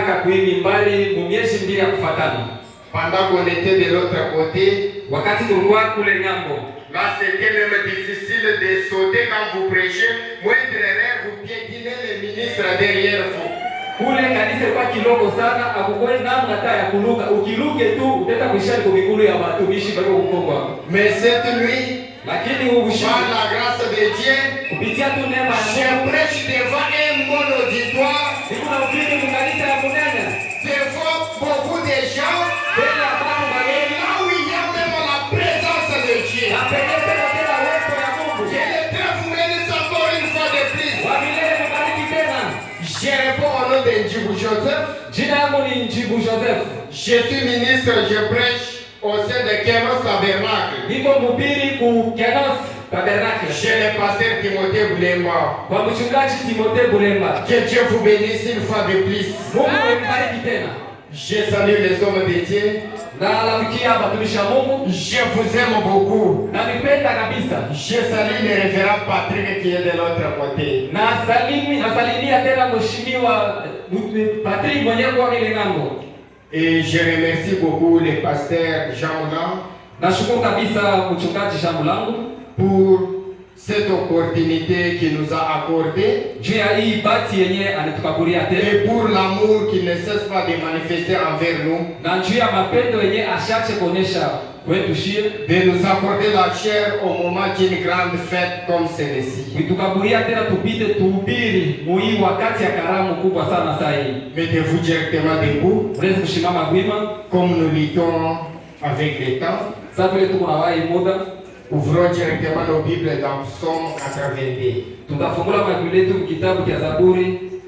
tuliendaka kuimi mbali mumiezi mbili ya kufatana. Pendant qu'on était de l'autre côté, wakati tulikuwa kule ngambo, là c'était même difficile de sauter quand vous prêchez. Moindre erreur, vous piétinez les ministres derrière vous. Kule kanisa kwa kiloko sana, akukwe namna hata ya kuluka. Ukiluke tu utenda kuishia kwa miguu ya watumishi bado kukongwa. Mais cette nuit, lakini ubushuhuda par la grâce de Dieu, kupitia tu neema ya je Mungu, prêche devant un bon auditoire, kuna ubiri mkanisa ya munene, devant beaucoup de gens, mbele ya watu wageni, là où il y a même la présence de Dieu. na penye tena uwepo ya Mungu. Je les traite vous bénisse encore une fois de plus. Wa milele mbariki tena. Je réponds au nom de Ndjibu Joseph. Jina yangu ni Ndjibu Joseph. Je suis ministre, je prêche au sein de Kenos Tabernacle. Niko mhubiri ku Kenos Tabernacle. Chez le pasteur Timothée Boulemba. Kwa mchungaji Timothée Boulemba. Que Dieu vous bénisse une fois de plus. Mungu mbariki tena. Je salue les hommes de Dieu. Na alamukia watumishi wa Mungu. Je vous aime beaucoup. Na nipenda kabisa. Je salue le révérend Patrick qui est de l'autre côté. Nasalimia tena mheshimiwa Patrick mwenyewe kwa ile ngambo. Et je remercie beaucoup le pasteur Jean Moulin. Nashukuru kabisa mchungaji Jean Mulangu pour cette opportunité qu'il nous a accordée. Juu ya hii bahati yenye anatukaburia tena. Et pour l'amour qu'il ne cesse pas de manifester envers nous. Na juu ya mapendo yenye ashache kuonesha kwetu shie. De nous accorder la chair au moment d'une grande fête comme celle-ci. Kutukaburia tena tupite tuhubiri muhimu wakati ya karamu kubwa sana saa hii. Mettez-vous directement debout. Unaweza kusimama gwima. Comme nous luttons avec le temps. Sasa vile tuko na wai muda. Ouvrons directement nos Bibles dans Psaume 82. Tutafungula Biblia yetu kitabu cha Zaburi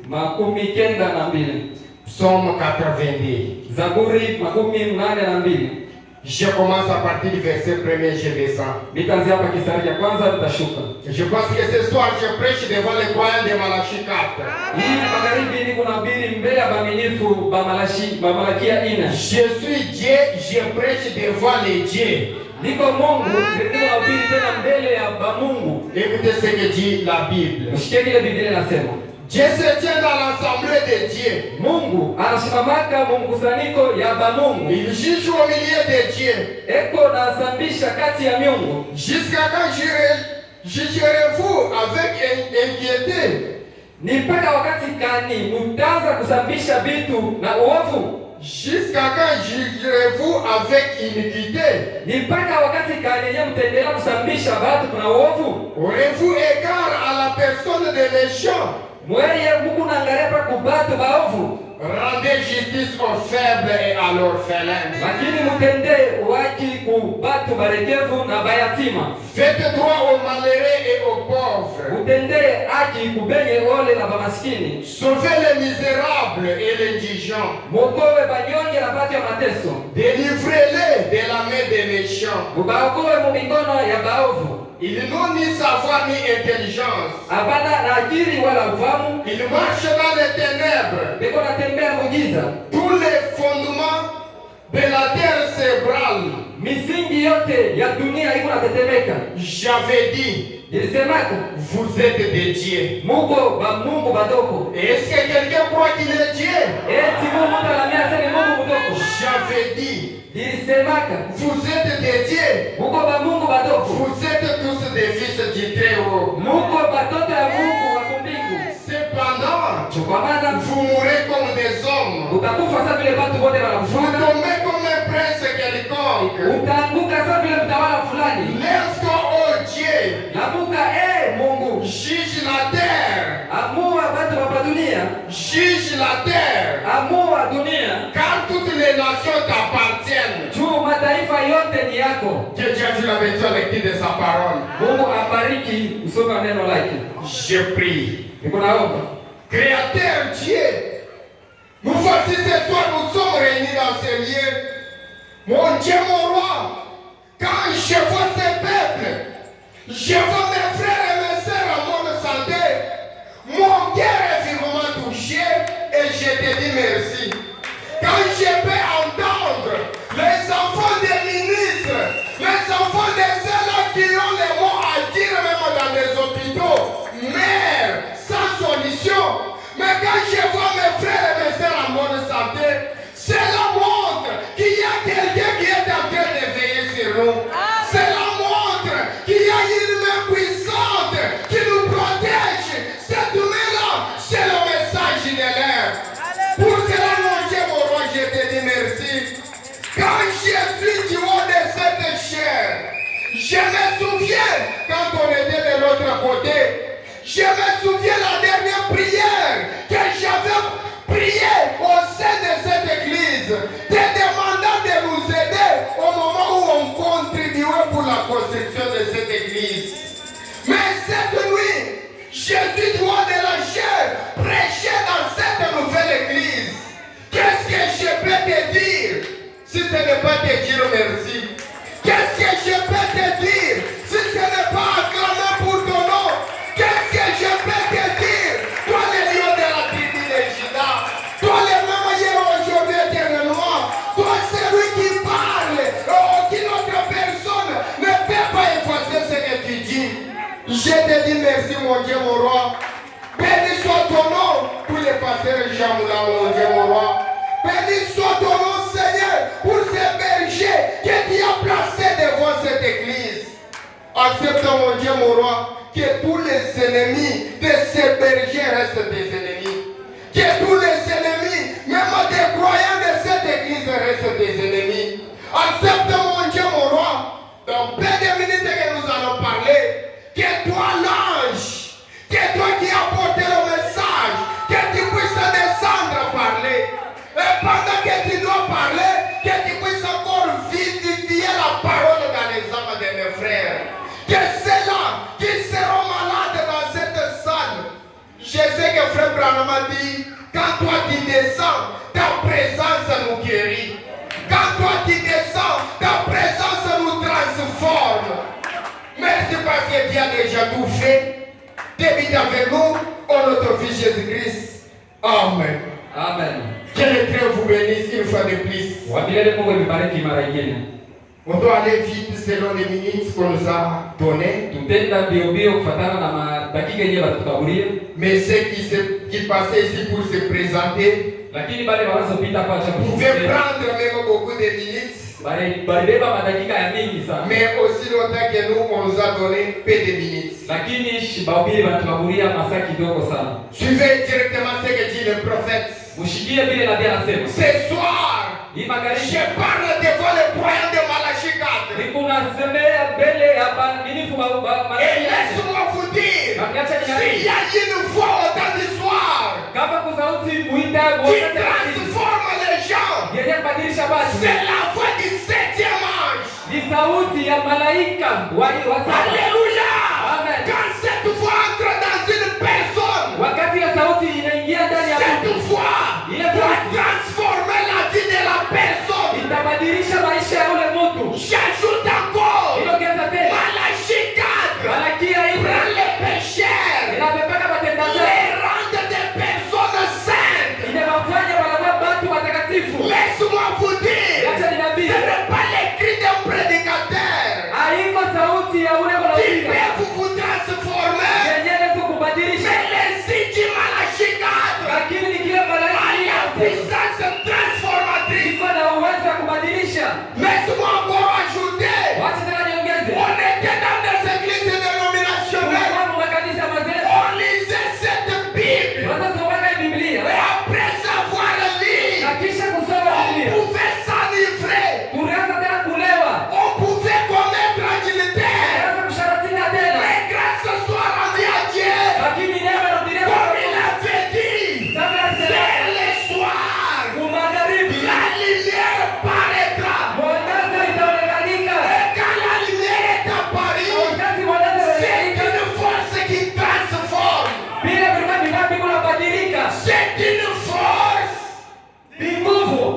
92. Psaume 82. Zaburi 82. Je commence à partir du verset 1er, je descends. Nitaanzia hapa kistari cha kwanza tutashuka. Je pense que ce soir je prêche devant les croyants de Malachie 4. Hii magharibi niko nahubiri mbele ya waaminifu ba Malakia 4. Je suis Dieu, je prêche devant les dieux. Niko Mungu, niko nahubiri tena mbele ya ba Mungu. Écoutez ce que dit la Bible. Msikie kile Biblia inasema. Dieu se tient dans l'assemblée des dieux. Mungu anasimamaka mkusanyiko ya ba Mungu. Il juge au milieu des dieux. Eko nasambisha kati ya miungu. Jusqu'à quand jugerez-vous avec inquiétude? Ni mpaka wakati gani mtaanza kusambisha vitu na uovu? Jusqu'à quand jugerez-vous avec iniquité? Ni mpaka wakati gani yeye mtaendelea kusambisha watu na uovu? Aurez-vous égard à la personne de méchant? Mweye Mungu naangalia pa kubatu baovu. Rendez justice aux faibles et à l'orphelin. Lakini mtende haki kubatu barekevu na bayatima. Faites droit aux malheureux et aux pauvres. Mtende haki kubenye wale na bamaskini. Sauvez les misérables et les indigents. Mokowe banyonge na batu ya mateso. Délivrez-les de la main des méchants. Mubaokowe mu mikono ya baovu. Ils n'ont ni savoir ni intelligence. Hapana na akili wala ufahamu. Ils marchent dans les ténèbres. Beko natembea mugiza. Tous les fondements de la terre s'ébranlent. Misingi yote ya dunia iko natetemeka. J'avais dit, nilisemaka vous êtes des dieux. Mungu badoko. Est-ce que quelqu'un croit qu'il est Dieu? Eti Mungu talamia sasa Mungu mdoko. J'avais dit, nilisemaka vous êtes des dieux. Mungu badoko. Vous êtes tous des fils du Très-Haut. Mungu batoto ya Mungu wa mbingu. Cependant, vous mourrez comme des hommes. Vous tombez comme un prince quelconque. Lève-toi, oh Dieu. Juge la terre. Juge la terre. Car toutes les nations t'appartiennent. Que Dieu a vu la version lecture de sa parole. Je prie. Créateur Dieu, nous voici ce soir, nous sommes réunis dans ce lieu. Mon Dieu, mon roi, quand je vois ce peuple, je vois mes frères et mes sœurs en bonne santé, mon cœur est vivement touché et je te dis merci. Quand je peux entendre les enfants des ministres, les enfants des ceux-là qui ont les mots à dire même dans les hôpitaux, mère, sans solution. Mais quand je vois mes frères et mes sœurs en bonne santé, Je me souviens la dernière prière que j'avais priée au sein de cette église, te demandant de nous aider au moment où on contribuait pour la construction de cette église. Mais cette nuit, Jésus droit de la chair prêchait dans cette nouvelle église. Qu'est-ce que je peux te dire si ce n'est pas te dire merci? Qu'est-ce que je peux te dire si ce n'est pas acclamer pour ton nom? Qu'est-ce que je peux te dire? Toi le lion de la tribu de Juda, toi le même hier aujourd'hui éternellement, toi celui qui parle, aucune autre personne ne peut pas effacer ce que tu dis. Je te dis merci mon Dieu mon roi. Béni soit ton nom pour les pasteurs Jamoula mon Dieu mon roi. Béni soit ton nom Seigneur pour ces bergers que tu as placés devant cette église. Accepte mon Dieu mon roi que tous les ennemis de ces bergers restent des ennemis. Que tous les ennemis, même des croyants de cette église restent des ennemis. Accepte mon Dieu mon roi. Dans peu de minutes que nous allons parler, que toi l'ange, que toi qui as porté le message, que tu puisses descendre parler. Et pendant que tu dois parler, que tu puisses encore vivifier la parole dans les âmes de mes frères. Que ceux-là qui seront malades dans cette salle, je sais que frère Branham a dit, quand toi tu descends, ta présence nous guérit. Quand toi tu descends, ta présence nous transforme. Merci parce que Dieu a déjà tout fait. Débite avec nous, en notre fils Jésus-Christ. Amen. Amen. Que l'Éternel vous bénisse une fois de plus. On doit aller vite selon les minutes qu'on nous a données. Mais ceux qui passaient ici pour se présenter, vous pouvez prendre même beaucoup de minutes. Mais aussi longtemps que nous, on nous a donné peu de minutes. Suivez directement ce que dit le prophète. Ce soir, je parle devant les croyants de Malachie 4. Et laisse-moi vous dire, s'il y a une voix au temps du soir qui transforme les gens, c'est la voix du 7e ange. Alléluia. Quand cette voix entre dans une personne, cette voix doit transformer la vie de la personne. J'ajoute encore, Malachie 4 prend les pécheurs, les rend des personnes saintes. Laisse-moi vous dire, ce n'est pas l'écrit d'un prédicateur qui peut vous transformer. Mais les signes Malachie 4 a la puissance transformatrice. Laisse-moi encore ajouter, on était dans des églises dénominationnelles, on lisait cette Bible, et après savoir lire, on pouvait s'enivrer, on pouvait commettre adultère. Mais grâce soit rendue à Dieu, comme il avait dit, vers le soir, la lumière paraîtra. Et quand la lumière est apparue, c'est une force qui transforme. C'est une force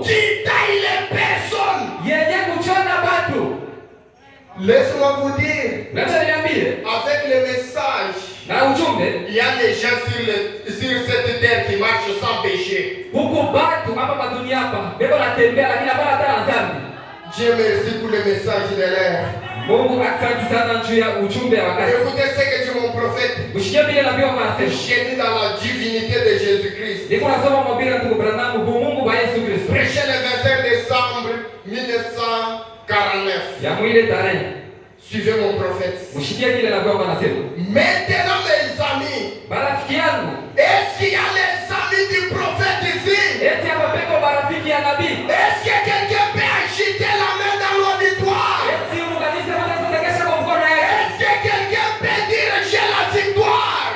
qui taille les personnes. Laisse-moi vous dire, avec le message, il y a des gens sur cette terre qui marchent sans péché. Dieu merci pour le message de l'air. Écoutez ce que dit mon prophète. J'ai mis dans la divinité de Jésus-Christ. Prêché le 21 décembre 1949. Suivez mon prophète. Maintenant mes amis, est-ce qu'il y a les amis du prophète ici? Est-ce que quelqu'un peut agiter la main dans l'auditoire? Est-ce que quelqu'un peut dire j'ai la victoire?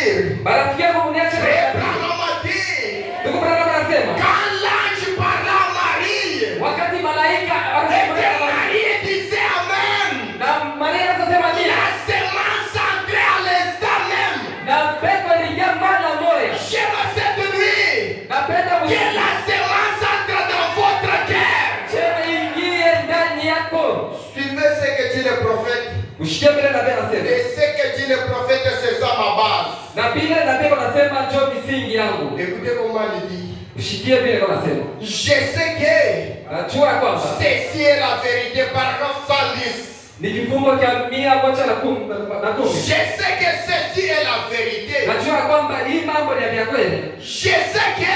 dire, Marafiki yangu mniache Frère na Branham a dit, ndugu Branham anasema quand l'ange parla à Marie, wakati malaika et que Marie disait Amen, na Maria anasema nini? la semence entrait à l'instant même. Na pepo ilijaa mara moja. J'aime cette nuit Napenda que la semence entre dans votre cœur. chema ingie ndani yako. Suivez ce que dit le prophète. Ushikie vile nabii anasema. Et ce que dit le prophète, c'est ça ma base. Na vile nabii anasema njoo misingi yangu. Écoutez comment il dit. Ushikie vile anasema. Je sais que Najua kwamba ceci est la vérité. Paragraphe 110. ni kifungo cha 110. Je sais que ceci est la vérité. Najua kwamba hii mambo ni ya kweli. Je sais que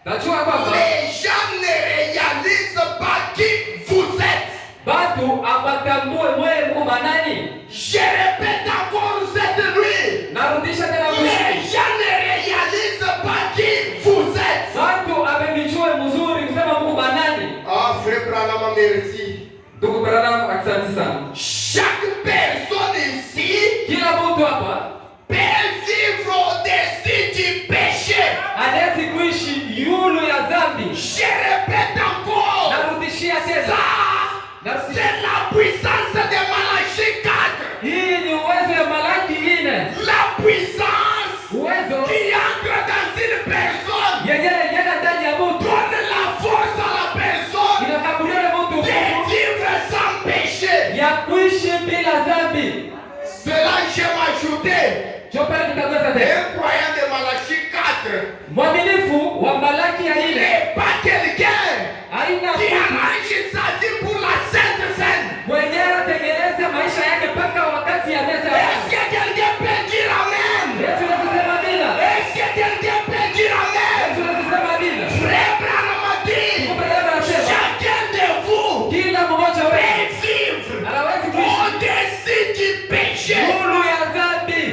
Najua kwamba les gens ne réalisent pas qui vous êtes. batu abatambue mwewe Mungu nani. Je répète encore cette nuit. Narudisha tena Les mwisho. gens ne réalisent pas qui vous êtes. Batu abemjue mzuri kusema Mungu nani. Ah, frère Branham, merci. Ndugu Branham, asante sana. Chaque personne ici Kila mtu hapa peut vivre au-dessus du péché. anaweza kuishi yulu ya dhambi. Je répète encore. Narudishia tena. C'est la puissance de Malachie 4. Hii ni uwezo ya Malaki 4. La puissance Uwezo qui entre dans une personne yenyewe yenyewe ndani ya mtu. donne la force à la personne Inakabulia mtu de vivre sans péché. ya kuishi bila dhambi. Cela j'aime ajouter. Chopele kitagweza tena. Un croyant de Malachie 4 Mwaminifu wa Malaki ya 4 n'est pas quelqu'un haina qui mtu arrange sa vie pour la Sainte Seine. mwenyewe atengeneza maisha yake mpaka wakati ya meza Est-ce yake. que quelqu'un peut dire Amen? Yesu anasema bila. Est-ce que quelqu'un peut dire Amen? Yesu anasema bila. Frère Branham a dit, Branham anasema chacun de vous kila mmoja wetu peut vivre anaweza kuishi au-dessus du péché. yulu ya dhambi.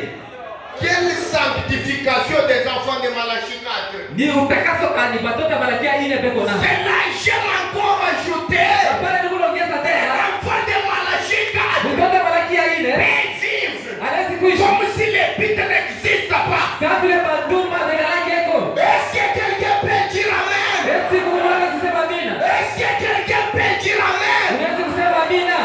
Quelle sanctification des enfants de Malachie 4. Ni utakaso kani batoka Malaki 4 peko na. C'est là j'aime encore ajouter. Pale ni kuongeza tena. L'enfant de Malachie 4 Kutoka Malaki 4 peut vivre anaweza kuishi comme si l'épître n'existe pas. safi ile banduma de Malaki yako. Est-ce que quelqu'un peut dire Amen? Eti kumwona kusema bila. Est-ce que quelqu'un peut dire Amen? Unaweza kusema bila.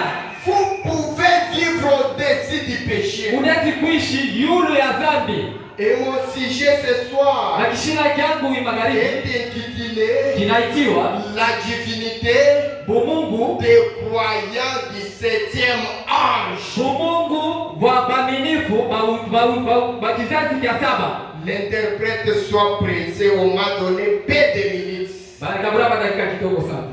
Vous pouvez vivre au-dessus du péché. Unaweza kuishi yulu ya dhambi. Et mon sujet ce soir Na kishina changu hii magharibi est intitulé kinaitiwa La divinité Bumungu des croyants du 7e ange. Bumungu wa baminifu ba kizazi cha 7. L'interprète soit pressé, on m'a donné peu de minutes. Barakabura dakika kidogo sana.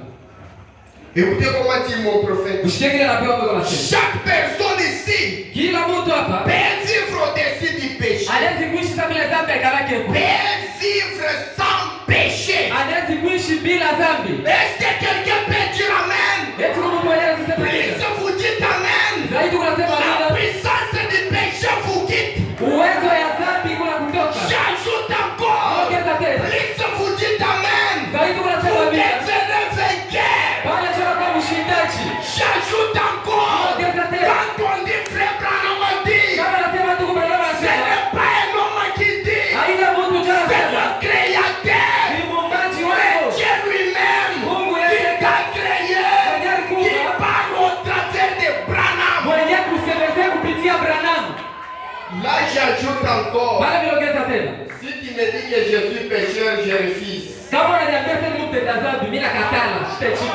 Écoutez comment dit mon prophète. Ushikie kile napewa kwa nasema. Chaque personne ici Kila mtu hapa peut vivre au-dessus du péché. anaweza kuishi sawa bila dhambi akalake. Peut vivre sans péché. Anaweza kuishi bila dhambi. Est-ce que quelqu'un peut dire Amen? Eti kama mtu anaweza kusema Plus bila. vous dites Amen, Zaidi unasema la bila. puissance du péché vous quitte. Uwezo ya dhambi kuna kutoka. J'ajoute encore. Ongeza tena. Plus vous dites Amen, Zaidi unasema vous bila. devenez vainqueur. Pale chora kwa mshindaji. J'ajoute encore. Ongeza tena. Quand on dit frère Branham a dit, Kama nasema tu kwa Branham ce anasema. n'est pas un homme qui dit, Haina mtu jana c'est sema. le créateur, Ni muumbaji c'est wako. Dieu lui-même Mungu qui yeye t'a créé, qui kuumba. parle au travers de Branham. Mwenye kusemezea kupitia Branham. Là, j'ajoute encore. Pale niongeza tena. Si tu me dis que je suis pécheur, je refuse. Kama unaniambia sasa ni mtenda dhambi, mimi nakatala. Sitachi.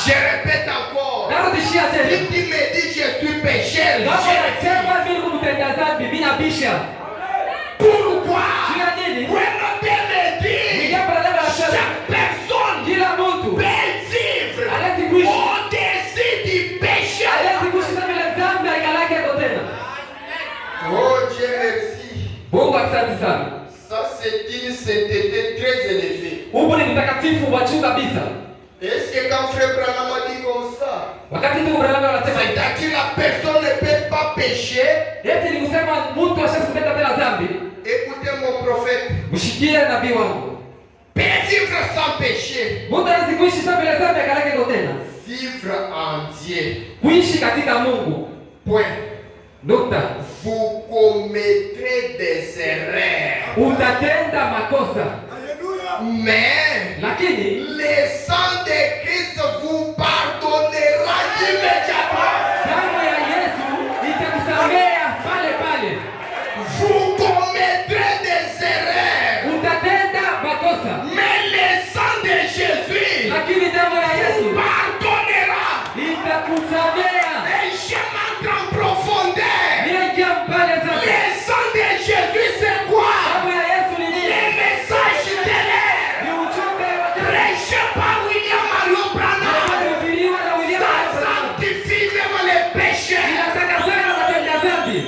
Je répète encore. Narudishia Si tena. tu me dis que je suis pécheur, Kama je refuse. unasema mimi ni mtenda dhambi, mimi nabisha. Pourquoi? Shida nini? Vraiment bien me dire. Ndio Branham anasema. Chaque personne Kila mtu peut vivre anaweza kuishi. au-dessus du péché. Anaweza kuishi sawa bila dhambi akalake yako tena. Oh Dieu merci. Mungu asante sana. Ça c'est une sainteté très élevée. Mungu ni mtakatifu wa juu kabisa. Est-ce que quand frère Branham a dit comme ça, Wakati ndugu Branham anasema c'est-à-dire la personne ne peut pas pécher? eti ni kusema mtu ashasi kutenda tena dhambi. Écoutez mon prophète. Mshikie nabii wangu. Peut vivre sans péché. Mungu anaweza kuishi sawa bila dhambi akalake yako tena. Vivre en Dieu. Kuishi katika Mungu. Point. Nukta. vous commettrez des erreurs. Utatenda makosa. Mais Lakini le sang de Christ vous pardonnera immédiatement. damu ya Yesu itakusamea pale pale. Vous commettrez des erreurs. Utatenda makosa. Mais le sang de Jésus Lakini damu ya Yesu pardonnera. itakusamea. Et je m'entre en profondeur. Niingia pale sasa. Le sang de Jésus c'est quoi? Damu ya Yesu ni nini? Le message de l'air. Ni ujumbe wa damu. Prêché par William Marion Branham. Inahubiriwa na William Ça Branham. sanctifie même les péchés. Inatakasana matenda dhambi.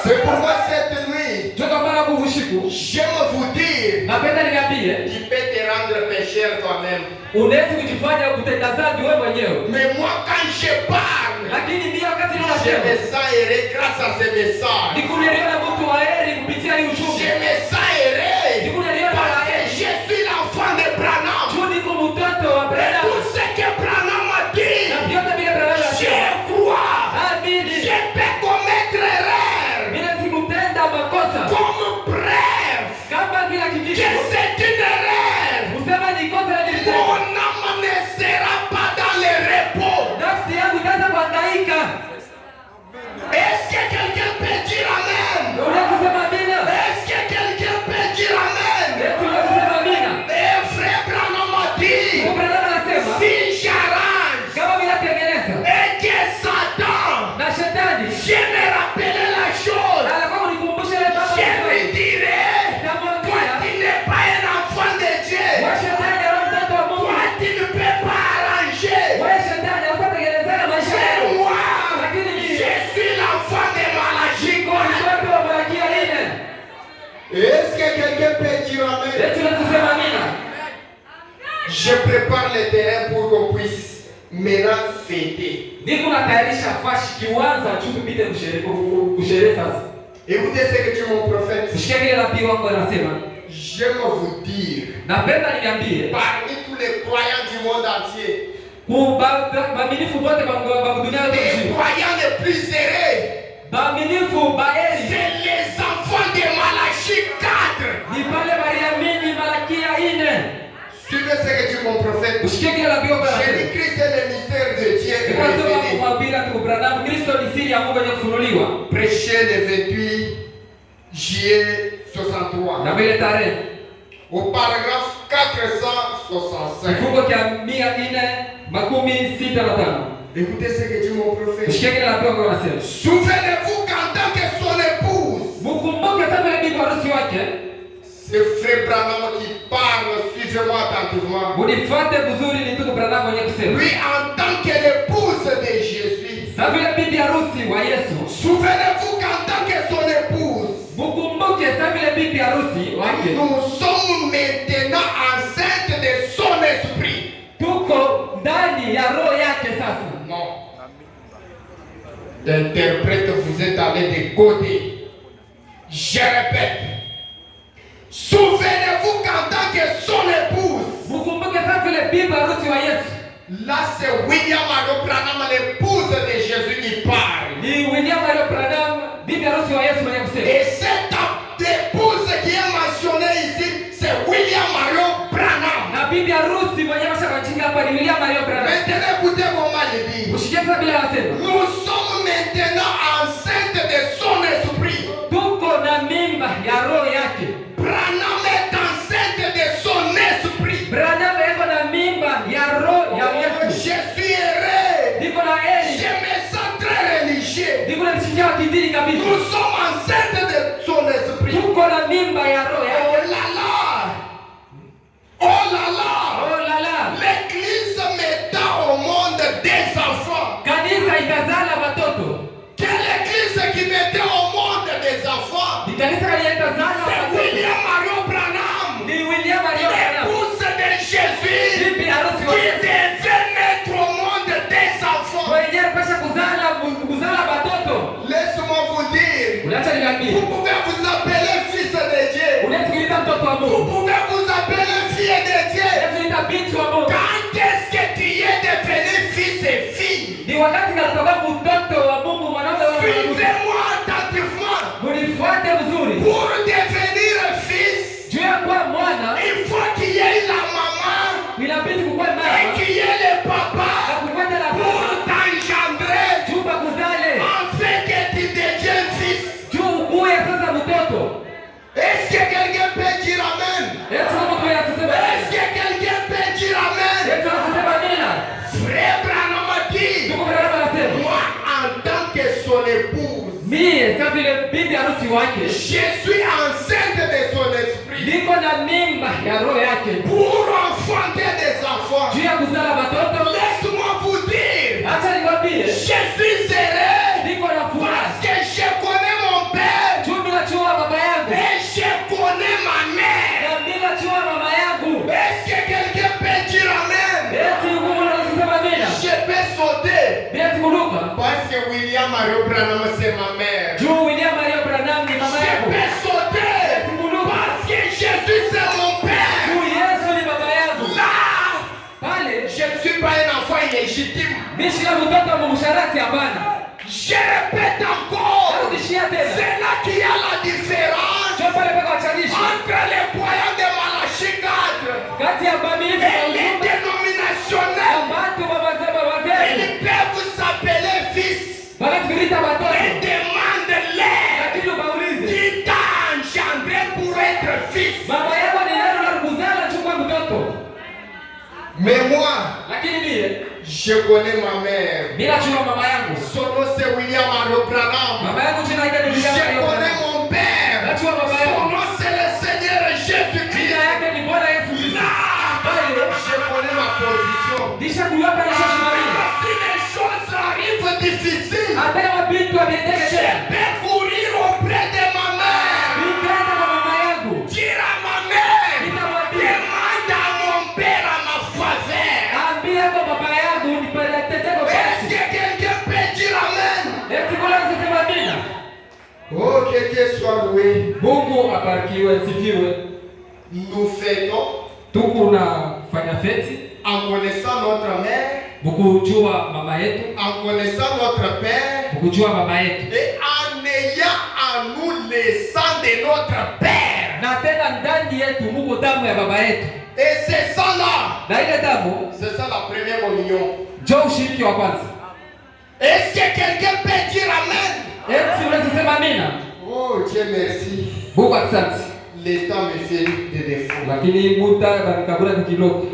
C'est pourquoi cette nuit, Toka mara kuhushiku. j'aime vous dire, Napenda niambie, tu peux te rendre pécheur toi-même. unaweza kujifanya kutenda dhambi wewe mwenyewe. Mais moi, quand je parle, Lakini mimi wakati je ninasema me sens heureux grâce à ce message. nikuneliona mtu wa heri kupitia hii Je ujumbe. me sens heureux Nikuneliona wa parce que heri. je suis l'enfant de Branham. Juu niko mtoto wa Branham. Tout ce que Branham a dit, Na vyote vile Branham je anasema. crois. Amini. Je peux commettre erreur Mimi sikutenda makosa. comme preuve Kama vile que hakikisho. c'est une erreur. Usema ni kosa la nilitenda. Mon âme ne sera pas dans le repos. Nafsi yangu itaanza kuhangaika. Est-ce que quelqu'un peut dire amen? Unaweza kusema amina? Est-ce que quelqu'un peut dire amen? Eti unaweza kusema amina? Et frère Branham a dit, Mungu Branham anasema si j'arrange kama vile atengeneza et que Satan, na shetani je me rappelle la chose, anakuwa kunikumbusha ile baba. je lui dirai, toi tu n'es pas un enfant de Dieu. Wewe shetani au mtoto wa Mungu. Toi tu ne peux pas arranger. Wewe shetani au kutengeneza maisha Mais yako. moi, Lakini mimi je suis l'enfant de Malachi. mtoto wa Malakia ile. Est-ce que quelqu'un peut dire amen? Eti unaweza kusema amina? Je prépare le terrain pour qu'on puisse maintenant fêter. Niko natayarisha fashi kiwanza tu tupite kusherehe sasa. Écoutez ce que dit mon prophète. Sikia kile nabii wangu anasema. J'aime vous dire, Napenda niambie parmi tous les croyants du monde entier, baaminifu wote ba dunia yote les nzima. croyants les plus heureux, Baaminifu baeli c'est les enfants de Malachi 4. ni pale waliamini Malakia 4. Suivez ce que dit mon prophète. Usikie kile nabii wangu J'ai anasema. dit Christ est le mystère de Dieu Nikasema révélé. kumwambia tuko Branham, Kristo ni siri ya Mungu yenye kufunuliwa. Prêché le 28 juillet 63. Na vile tarehe Au paragraphe 465. kifungo cha 465. Écoutez ce que dit mon prophète. Usikie kile nabii wangu anasema. Souvenez-vous qu'en tant que son épouse, Mkumbuke sasa ile bibi harusi wake. c'est frère Branham qui parle, suivez-moi attentivement. Unifuate vizuri ni tuko Branham mwenye kusema. Lui, en tant que l'épouse de Jésus, Sasa vile bibi harusi wa Yesu. souvenez-vous qu'en tant que son épouse, Mkumbuke sasa vile bibi harusi wake. nous sommes maintenant enceintes de son esprit. Tuko ndani ya roho yake sasa. Non. L'interprète, vous êtes allé de côté. Je répète. Souvenez-vous qu'en tant que son épouse, Mkumbuke sasa vile bibi harusi wa Yesu. là c'est William Marion Branham, l'épouse de Jésus qui parle. Ni William Marion Branham, bibi harusi wa Yesu mwenye kusema. Et cette épouse qui est mentionnée ici, c'est William Marion Branham. Na bibi harusi mwenye mshakachinga hapa ni William Marion Branham. Maintenant, écoutez comment il dit. Usikie sasa vile anasema. Nous sommes maintenant enceintes de son esprit. Tuko na mimba ya roho yake. Branham est enceinte de son esprit. Branham yuko na mimba ya roho ya Yesu. Je suis heureux. Niko na heri. Je me sens très religieux. Niko na mshinja wa kidini kabisa. Nous sommes enceintes de son esprit. Tuko na mimba ya roho yake. Oh là là. Oh là là. Oh la la. L'église mettant au monde des enfants. Kanisa itazala watoto. Quelle église qui mettait au monde des enfants? Ni kanisa itazala C'est watoto. William Marion Branham, Ni William Marion Branham. l'épouse de Jésus, Bibi harusi wa qui Yesu. devait mettre au monde des enfants. Mwenyewe pasha kuzala watoto. Laisse-moi vous dire, Unaacha niambie. vous pouvez vous appeler fils de Dieu. Unasikiliza mtoto wa Vous Mungu. pouvez vous appeler fille de Dieu. Unasikiliza binti wa Mungu. Quand est-ce que tu es devenu fils et fille? Ni wakati natoka mtoto wa Mungu mwanaume wa Mungu. Suivez-moi attentivement. Mie kama vile bibi harusi wake. Je suis enceinte de son esprit. Niko na mimba ya roho yake. Pour enfanter des enfants. Juu ya kuzala watoto. Laisse-moi vous dire. Acha nikwambie. Je suis heureux. Niko na furaha. Parce que je connais mon père. Juu mimi najua baba yangu. Et je connais ma mère. Na mimi najua mama yangu. Est-ce que quelqu'un peut dire amen? Eti Mungu anasema mimi. Je peux sauter. Bila kuluka. Parce que William Mario Branham c'est ma mère. Juu William Mario Branham ni mama Je yangu. peux sauter. Parce que Jésus c'est mon père. Juu Yesu ni baba yangu. Là, Pale je ne suis pas un enfant illégitime. mimi si mtoto wa msharati hapana. Je répète encore. Narudishia tena. C'est là qu'il y a la différence Sio pale paka wachanishi. entre les croyants de Malachie 4 Kati ya Babilifu et na les ujumbe. dénominationnels. Watu baba wazee. Ils peuvent s'appeler fils. Wanasikiliza Et watoto. demande-leur Lakini ubaulize. qui t'a engendré pour être fils. Baba yako ni neno la kuzala chukua mtoto. Mais moi, Lakini mie je connais ma mère. bila chua mama yangu. Son nom c'est William Mario Branham. Mama yangu jina yake ni William Je Mario connais Branham. mon père. Najua baba Son yangu. nom c'est le Seigneur Jésus-Christ. Jina yake ni Bwana Yesu Kristo. Pale Je connais ma position. disha kuyapa na shosho Maria. Si les choses arrivent difficiles, Hata kama bintu abiendeke je tena. peux courir auprès de ma mère. Nikaenda kwa mama yangu. Dire à ma mère, Nikamwambia. demande à mon père à ma faveur. Ambia kwa baba yangu nipeleke kwa Est-ce basi. que quelqu'un peut dire amen? Eti kuna sema amina. Oh, que Dieu soit loué. Mungu abarikiwe, sifiwe. Nous fêtons Tuko na fanya feti. en connaissant notre mère, Mkujua mama yetu. en connaissant notre père Mkujua baba yetu. et en ayant en nous le sang de notre père. Na tena ndani yetu muko damu ya baba yetu. Et c'est ça là, Na ile damu c'est ça la première communion. ndio ushiriki wa kwanza. Est-ce que quelqu'un peut dire amen? Eti unasema amina. Oh Dieu merci. Mungu asante. Le temps me fait des défauts. Lakini muda banikabura kidogo.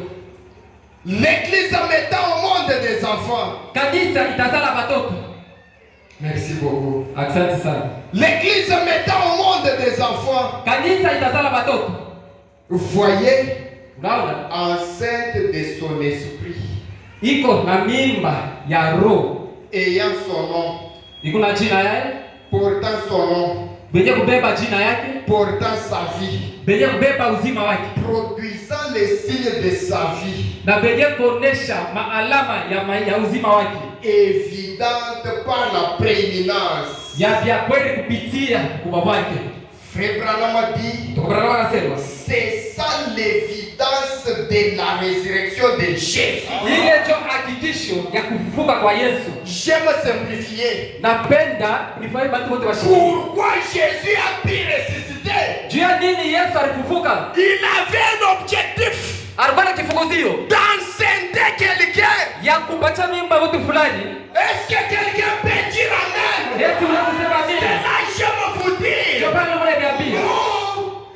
L'église mettant au monde des enfants. Kanisa itazala watoto. Merci beaucoup. Asante sana. L'église mettant au monde des enfants. Kanisa itazala watoto. Voyez, Unaona? enceinte de son esprit, Iko na mimba ya roho. ayant son nom, Iko na jina yake. portant son nom, Benye kubeba jina yake. portant sa vie, Benye kubeba uzima wake. produisant les signes de sa vie, Na benye kuonesha maalama ya uzima wake. évidente par la prééminence. Ya vya kweli kupitia kwa wake. Frère Branham a dit, Tukobrana wanasema. c'est ça l'évidence de la résurrection de Jésus. Ile ndio hakikisho ya kufufuka kwa Yesu. J'aime simplifier. Napenda nifanye watu wote washike. Pourquoi Jésus a pu ressusciter? Juu ya nini Yesu alifufuka? Il avait un objectif Alikuwa na kifukuzio d'enceinte quelqu'un. ya kupatia mimba mtu fulani. Est-ce que quelqu'un peut dire amen? Eti unasema C'est amina. là que je veux vous dire. Ndio pale mwana niambia.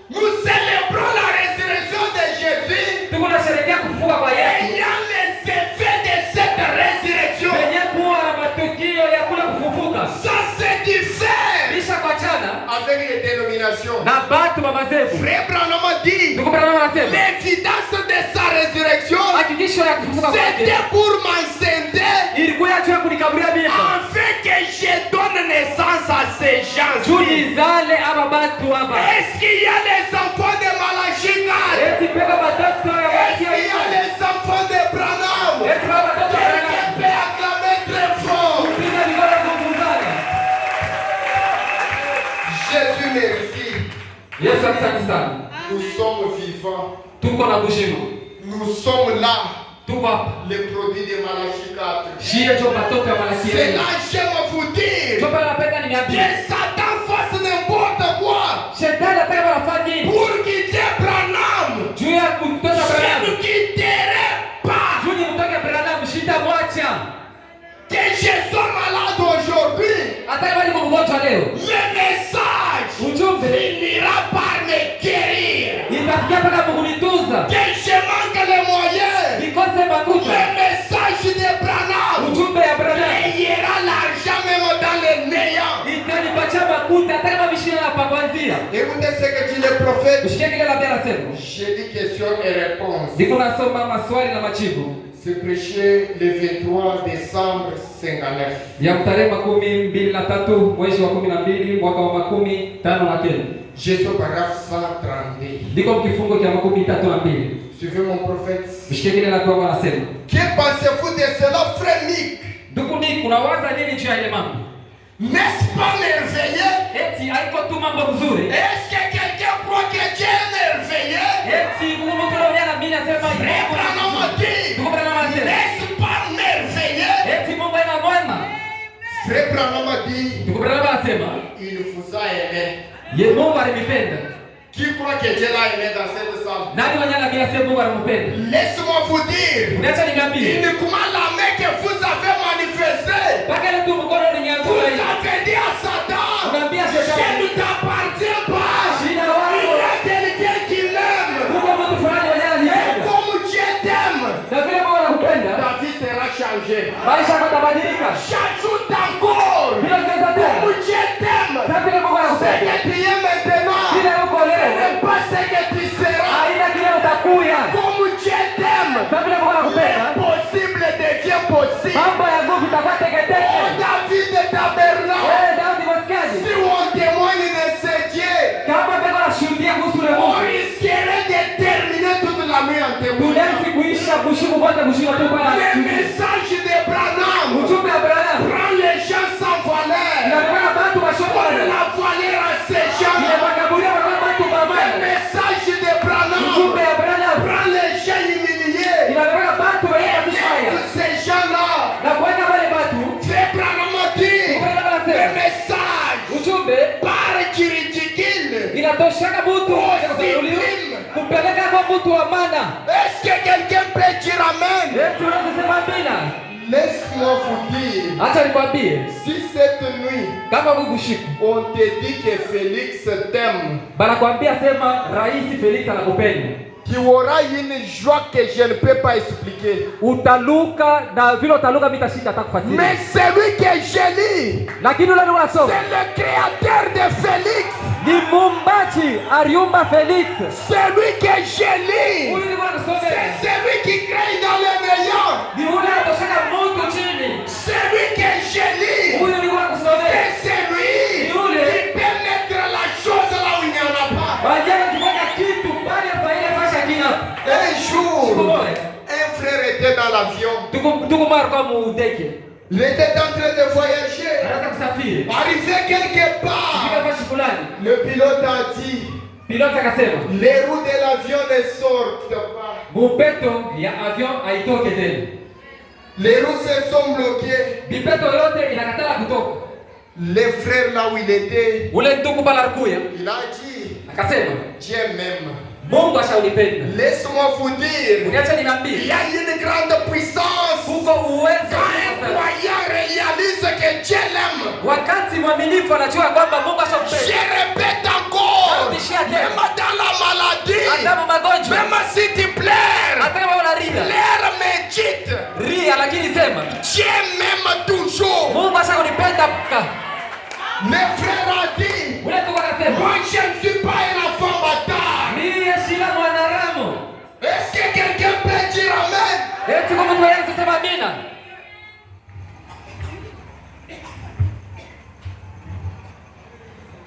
Nous célébrons la résurrection de Jésus. Tuko na sherekea kufufuka kwa Yesu. Ayant les effets de cette résurrection. Benye kuwa na matukio ya kule kufufuka. Ça se diffère Kisha kwa chana avec les dénominations. na batu baba zetu. Frère Branham a dit, Tukobrana wanasema. l'évidence de sa résurrection, Hakikisho ya kufufuka kwake. c'était pour m'enceinter Ilikuwa ya kunikaburia mimba. afin que je donne naissance à ces gens. Juni zale ama batu hapa. Est-ce qu'il y a les enfants de Malachie 4? Eti peka batoto ya Est-ce qu'il y a wakia. les enfants de Branham? Eti peka batoto ya Quelqu'un wakia. peut acclamer très fort. Piga mikono kufungana. Jésus merci. Yesu asante sana. Nous sommes vivants. Tuko na kushima. Nous sommes là. Tuko hapa. Les produits de Malachie 4. Shie jo batoto ya C'est Malakia. là que j'aime vous dire Jo pala napenda que niambie. Satan fasse n'importe quoi Shetani ataka wanafanya nini? pour quitter Branham. Juu ya kutoka Je Branham. ne quitterai pas. Juu ni mtoke Branham shita mwacha. Que je sois malade aujourd'hui, Hata kama niko mgonjwa leo. le message Ujumbe finira par me guérir. itafikia mpaka kukunituza. Que je manque les moyens, Nikose makuta. le message de Branham Ujumbe ya Branham payera l'argent même dans le néant. itanipa prophète. Usikie kile nabii anasema. J'ai dit question et réponse. Niko nasoma maswali na majibu. C'est prêché le 23 décembre 59. Ya tarehe 23 mwezi wa 12 mwaka wa 15 Je suis au paragraphe 132. Ndiko kifungo cha 32. Suivez mon prophète. Usikie kile nabii anasema. Que pensez-vous de cela, frère Nick? Ndugu Nick, unawaza nini juu ya ile mambo? N'est-ce pas merveilleux? Eti haiko tu mambo mzuri. Est-ce que quelqu'un croit que Dieu est merveilleux? Eti Mungu tunaona na mimi nasema N'est-ce pas merveilleux? eti Mungu ana mwema. Frère Branham a dit, il vous a aimé. Ye Mungu alinipenda. Qui croit que Dieu l'a aimé dans cette salle? Nani wanyana bila sema Mungu anampenda? Laisse-moi vous dire. Unaacha niambie. Uniquement la main que vous avez manifestée. Paka ile tu mkono ni nyanzo. Vous avez dit à Satan. Unaambia Shetani. Je ne t'appartiens pas. Jina wako. Il y a quelqu'un qui l'aime. Mungu mtu fulani wanyana ni. Comme Dieu t'aime. Na vile Mungu anakupenda. Ta vie sera changée. Maisha yako yatabadilika. J'ajoute encore. Bila kesa tena. Comme Dieu t'aime. Na vile Mungu anakupenda. Ce que tu es maintenant. Bila uko leo. Ce n'est pas ce que tu seras. Haina kile utakuya. Comme Dieu t'aime. Na vile Mungu anakupenda. L'impossible devient possible. Mambo ya Mungu itakuwa teketeke. Oh David de Tabernacle. Daudi wasikiaje? Si on témoigne de ce Dieu, Kama bego anashuhudia kuhusu ile on Mungu. risquerait de terminer toute la nuit en témoignant. Tunaweza kuisha kushuku wote kushinda tu kwa Le message de Branham ujumbe wa Abraham. prend les gens sans valeur. Inataka watu Pour washoka. la valeur à ces gens. Inatakabulia kwa watu Le babaya. message de Branham Ujumbe wa Abraham. prend les gens humiliés. Inataka watu Et wenye kushaya. tous ces gens-là, Na kuweka wale watu. c'est Branham a dit, le message Ujumbe paraît ridicule. inatoshaka mtu kumpeleka kwa mtu wa maana. Est-ce que quelqu'un peut dire amen? Yesu anasema bila. Laisse-moi vous dire, Acha nikwambie, si cette nuit, kama ukushiku on te dit que Félix t'aime, banakwambia sema Rais Felix anakupenda. tu auras une joie que je ne peux pas expliquer. Utaluka na vile utaluka mimi tashinda atakufasiri. Mais celui que je lis, Lakini ule unasoma c'est le créateur de Félix. ni Mumbachi aliumba Felix. Celui que je lis, Huyu ni mwana c'est kusomea. celui qui crée dans le néant. Ni ule atoshaka mtu chini. Celui que je lis, Huyu ni mwana kusomea. c'est celui qui peut mettre la chose là où il n'y en a pas. Baadaye tukaka kitu pale faida fasha kina. Un jour, un frère était dans l'avion. Tuko mara kwa muudeke. Il était en train de voyager. Anataka kusafiri. Arrivé quelque Kika part, fashi fulani. le pilote a dit, Piloti akasema, les roues de l'avion ne sortent pas. "Bupeto ya avion haitoke tena." Les roues se sont bloquées. Bipeto yote inakatala kutoka. Les frères là où il était, Ule ndugu pala alikuya. il a dit, Akasema, Dieu m'aime. "Mungu ashaunipenda." Laisse-moi vous dire, Uniacha il niambie. y a une grande puissance. Kuko uwezo. Quand un croyant réalise que Dieu l'aime, Wakati mwaminifu anajua kwamba Mungu je ashampenda. répète encore, même dans la maladie, Hata magonjwa. même si tu pleures, Hata kama unalia. l'air médite. Ria lakini sema, Dieu m'aime toujours. Mungu ashakunipenda. Le frère a dit, Ule ndugu akasema, moi je ne suis pas un enfant bâtard. "Mimi shila mwanadamu." Est-ce que quelqu'un peut dire amen? Eti kama mtu yeye sema amina.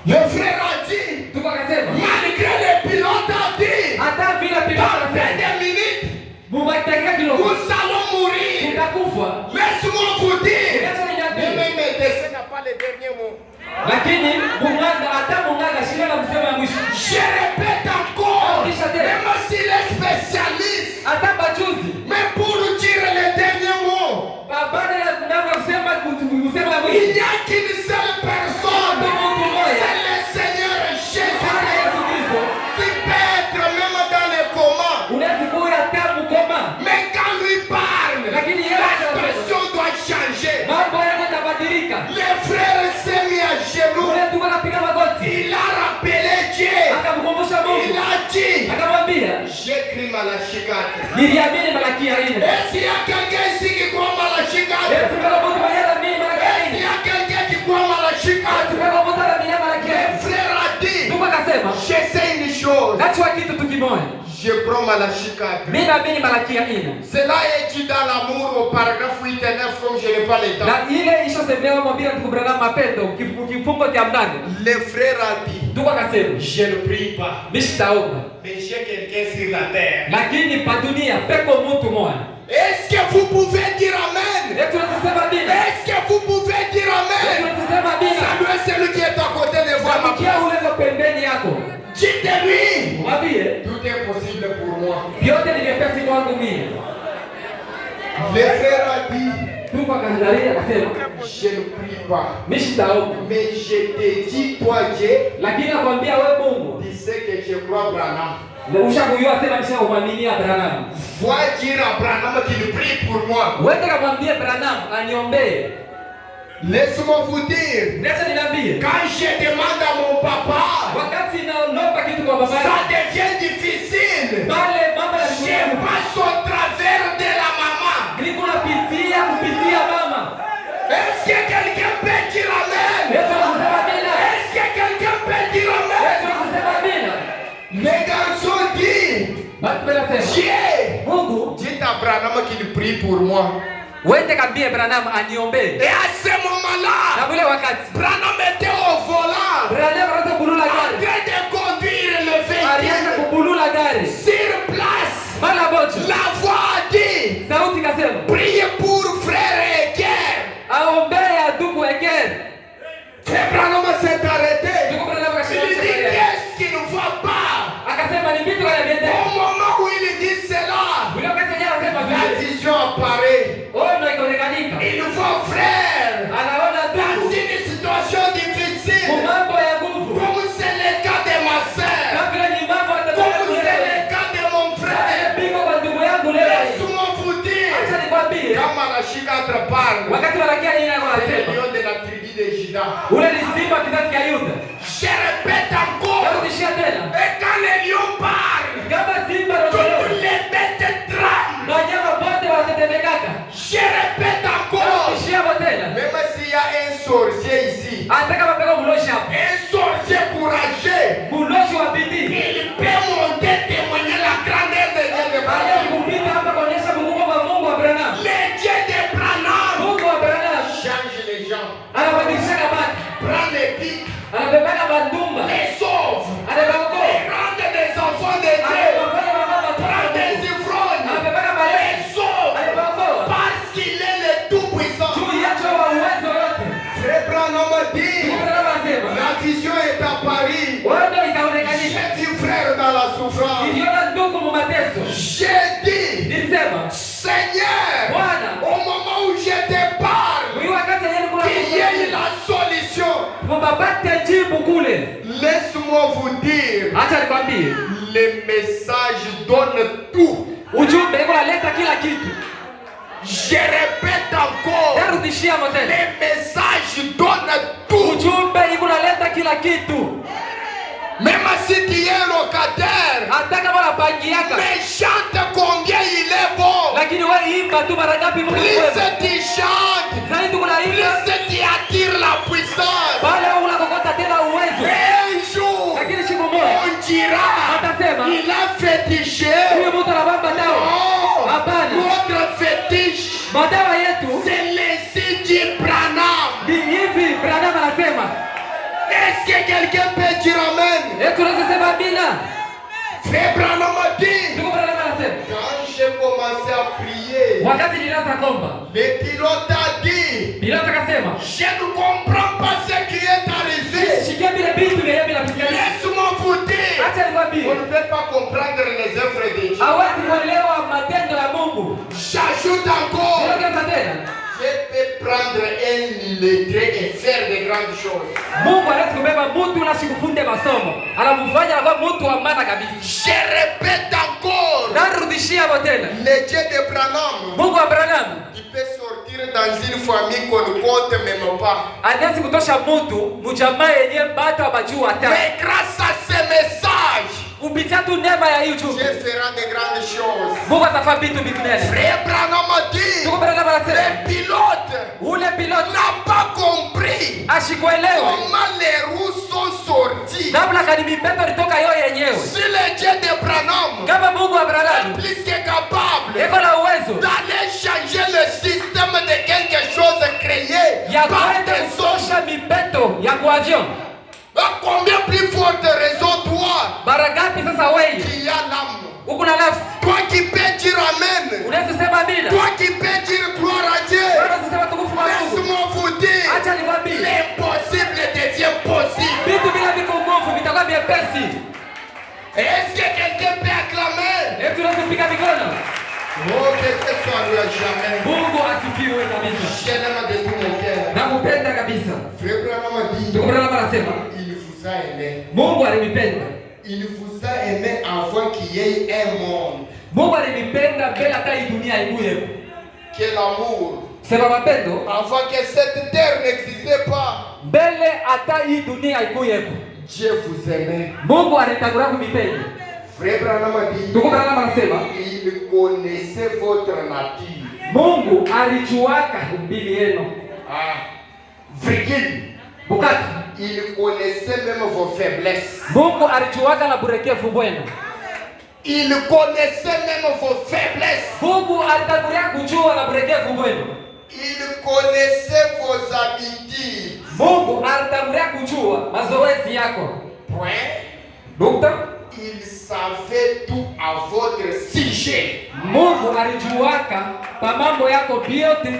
Le frère a dit, Ndugu akasema, malgré le pilote a dit, hata vile piloti dans anasema, des minutes, "Mubaitaka kidogo." nous allons mourir. Utakufa. Laisse-moi vous dire, Uniacha niambie. même le décès n'a pas le dernier mot. Lakini munganga hata munganga shida la kusema ya mwisho. Je répète encore, même s'il est spécialiste, Hata bachuzi. mais pour dire le dernier mot, Baada ya kunanga kusema ya il mwisho. n'y a qu'une seule personne, c'est le Seigneur Sana Jésus, Yesu Kristo. qui peut être même dans le coma. Unaweza kuwa tabu koma. Mais quand lui parle, Lakini yeye la anasema, situation doit changer. mambo yako yatabadilika. Les frères s'est mis à genoux. Ule ndugu akapiga magoti. Il a rappelé Dieu. Akamkumbusha Il Mungu. a dit, Akamwambia, j'écris Malachikate. "Niliamini Malakia ile." Est-ce qu'il y a quelqu'un ici qui croit Malachikate? Yesu kama mtu mwenye anaamini Malakia Est-ce qu'il ile. y a quelqu'un qui croit Malachikate? Kama mtu anaamini Malakia Le ile. frère a dit, Ndugu akasema, je sais une chose. moja. Je prends Malachie 4. Mimi naamini Malaki 4. Cela est dit dans l'amour au paragraphe 8 et 9 comme je n'ai pas le temps. Na ile ishosemewa mwambia tukubranam mapendo kifungo cha mnane. Les frères a dit, Tuko akasema, je ne prie pas, mimi sitaomba. mais j'ai quelqu'un sur la terre. Lakini pa dunia peko mtu mmoja. Est-ce que vous pouvez dire amen? Yetu tunasema bila. Est-ce que vous pouvez dire amen? Yetu tunasema bila. Salut celui qui est à côté de vous. Kia ule kwa pembeni yako. Dites-lui, Mwambie, tout est possible pour moi. vyote ni vyepesi kwangu mimi. Les frères a dit, Tuko akaangalia akasema, je ne prie pas, mimi sitaomba. mais je te dis toi Dieu, Lakini nakwambia wewe Mungu, tu sais que je crois Branham. na ushakujua sema nisha kumwamini Abraham. Va dire à Branham qu'il prie pour moi. Wewe kamwambie Abraham aniombee. Laisse-moi vous dire, Nenda niambie. quand je demande à mon papa, Wakati naomba kitu kwa baba ça yangu, devient difficile. pale mama Je anasema, passe au travers de la maman. niko napitia kupitia mama. Est-ce que quelqu'un peut dire amen? Yesu anasema bila. Est-ce que quelqu'un peut dire Yesu amen? anasema bila. Les garçons disent, Basi wanasema, Dieu, Mungu, dites à Branham qu'il prie pour moi. wende kambie Abraham aniombee. Et à ce moment-là, Na vile wakati Branham était au volant, Abraham anaanza kubulula en gari. train de conduire le Alianza véhicule. kubulula gari. Sur place, Mara moja la voix a dit, sauti kasema, priez pour frère Eker. aombea ndugu Eker. Et Branham s'est arrêté. Ndugu Abraham Il dit, akasema, qu'est-ce qui ne va pas? akasema ni vitu vya biende. Au moment où il dit cela, Ule wakati yeye anasema la vile. vision apparaît. Ono ikaonekanika. Il voit frère Anaona dans ndugu une situation difficile, mambo ya nguvu. comme c'est le cas de ma sœur, Kabla ni mambo comme c'est atakayoleta. le cas de mon frère. Pigo kwa ndugu yangu leo. Laisse-moi vous dire, Acha nikwambie. quand Malachie 4 parle, Wakati wanakia yeye c'est le anasema, lion de la tribu de Juda. ule ni simba kizazi cha Yuda. Je répète encore, Narudishia tena. et quand le lion parle, Kama simba toutes ndio les bêtes tremblent. wanyama wote wanatetemeka. Je répète encore, Narudishia tena. même s'il y a un sorcier ici, Hata kama peka muloshi hapo. un sorcier courageux, Muloshi wa bidii. il peut monter témoigner la grandeur de Dieu de Baada ya Branham. kupita hapa kuonyesha Mungu wa Mungu wa Abraham. Le Dieu de Branham Mungu wa Abraham change les gens, anabadilisha watu. prend les pics, Anabebana bandumba. les sauve, Anabaokoa. les rend des enfants de Dieu, Anabafanya mama prend des ivrognes, anabebana les malezi. sauve, Anabaokoa. parce qu'il est le Tout-Puissant. Juu yacho wa uwezo yote. Frère Branham dit, Mungu anasema, la vision est à Paris. wewe ikaonekanika. J'ai dit frère dans la souffrance. Niliona ndugu mu mateso. J'ai dit, Nilisema, Seigneur, Bwana, au moment où je te parle, huyu wakati yeye kuna qu'il y ait la solution. mbabate jibu kule. Laisse-moi vous dire, Acha nikwambie, le message donne tout. ujumbe iko naleta kila kitu. Je répète encore, Narudishia tena. le message donne tout. Ujumbe iko naleta kila kitu. Même si tu es locataire, Hata kama unapangiaka, mais chante combien il est bon. lakini wewe imba tu mara ngapi Mungu Plus wewe. tu chantes, Zaidi unaimba, plus tu attires la puissance. pale unakokota tena uwezo. Et un jour, Lakini siku moja on dira, atasema, il a fétiché. huyu mtu anabamba dawa. Non, Hapana. notre fétiche, Madawa yetu c'est le Sidi Branham. ni hivi. Branham anasema, Est-ce que quelqu'un peut dire amen? tunaweza sema bila. Frère Branham a dit, Ndugu Branham anasema, quand j'ai commencé à prier, wakati nilianza kuomba, le pilote a dit, Pilato akasema, je ne comprends pas ce qui est arrivé. shikia vile vitu vile bila kusikia. Laisse-moi vous dire, Acha nikwambie, on ne peut pas comprendre les œuvres de Dieu. hawezi kuelewa matendo ya Mungu. J'ajoute encore, Ongeza tena, Dieu peut prendre un lettré et faire de grandes choses. Mungu anaweza kubeba mtu na sikufunde masomo, anamfanya anakuwa mtu wa maana kabisa. Je répète encore, Narudishia tena, le Dieu de Branham, Mungu wa Abraham il peut sortir dans une famille qu'on ne compte même pas. anaweza kutosha mtu mjamaa yenyewe bado hawajua hata. Mais grâce à ce message, Kupitia tu neema ya hiyo juu, Dieu fera de grandes choses. Mungu atafanya vitu vinene. Frère Branham a dit, Ndugu Branham anasema, le pilote ule pilote n'a pas compris ashikuelewa comment les roues sont sorties namna gani mipeto ilitoka yeye yenyewe. Si le Dieu de Branham Kama Mungu wa Branham est plus que capable eko na uwezo d'aller changer le système de quelque chose créé ya par kwenda des hommes. kusosha mipeto ya kuavion. À combien plus forte raison toi Mara ngapi sasa wewe qui a l'âme, uko na nafsi, toi qui peux dire amen, unaweza sema amina, toi qui peux dire gloire à Dieu. unaweza sema tukufu kwa Mungu. Laisse-moi vous dire, Acha nikwambie, l'impossible devient possible. vitu bila viko nguvu vitakuwa vyepesi. Est-ce que quelqu'un peut acclamer? Hebu tunaweza kupiga mikono. Oh, que ce soit lui jamais. Mungu asifiwe kabisa. Je l'aime de tout mon cœur. Nakupenda kabisa. Frère Branham a dit, Ndugu Branham anasema il vous a aimé. Mungu alinipenda. Il vous a aimé avant qu'il y ait un monde. Mungu alinipenda mbele hata hii dunia ikuwe. Quel amour. Sema mapendo Avant que cette terre n'existait pas, mbele hata hii dunia ikuwe. Dieu vous aimait. Mungu alitangulia kunipenda. Frère Branham a dit, Ndugu Branham anasema il connaissait votre nature. Mungu alijuaka umbili yenu. Ah, virgule. Bukati. Il connaissait même vos faiblesses. Mungu alijuaka na burekevu bwenu. Il connaissait même vos faiblesses. Mungu alitangulia kujua na burekevu bwenu. Il connaissait vos habitudes. Mungu alitangulia kujua mazoezi yako. Point. Nukta. Il savait tout à votre sujet. Mungu alijuaka pa mambo yako yote.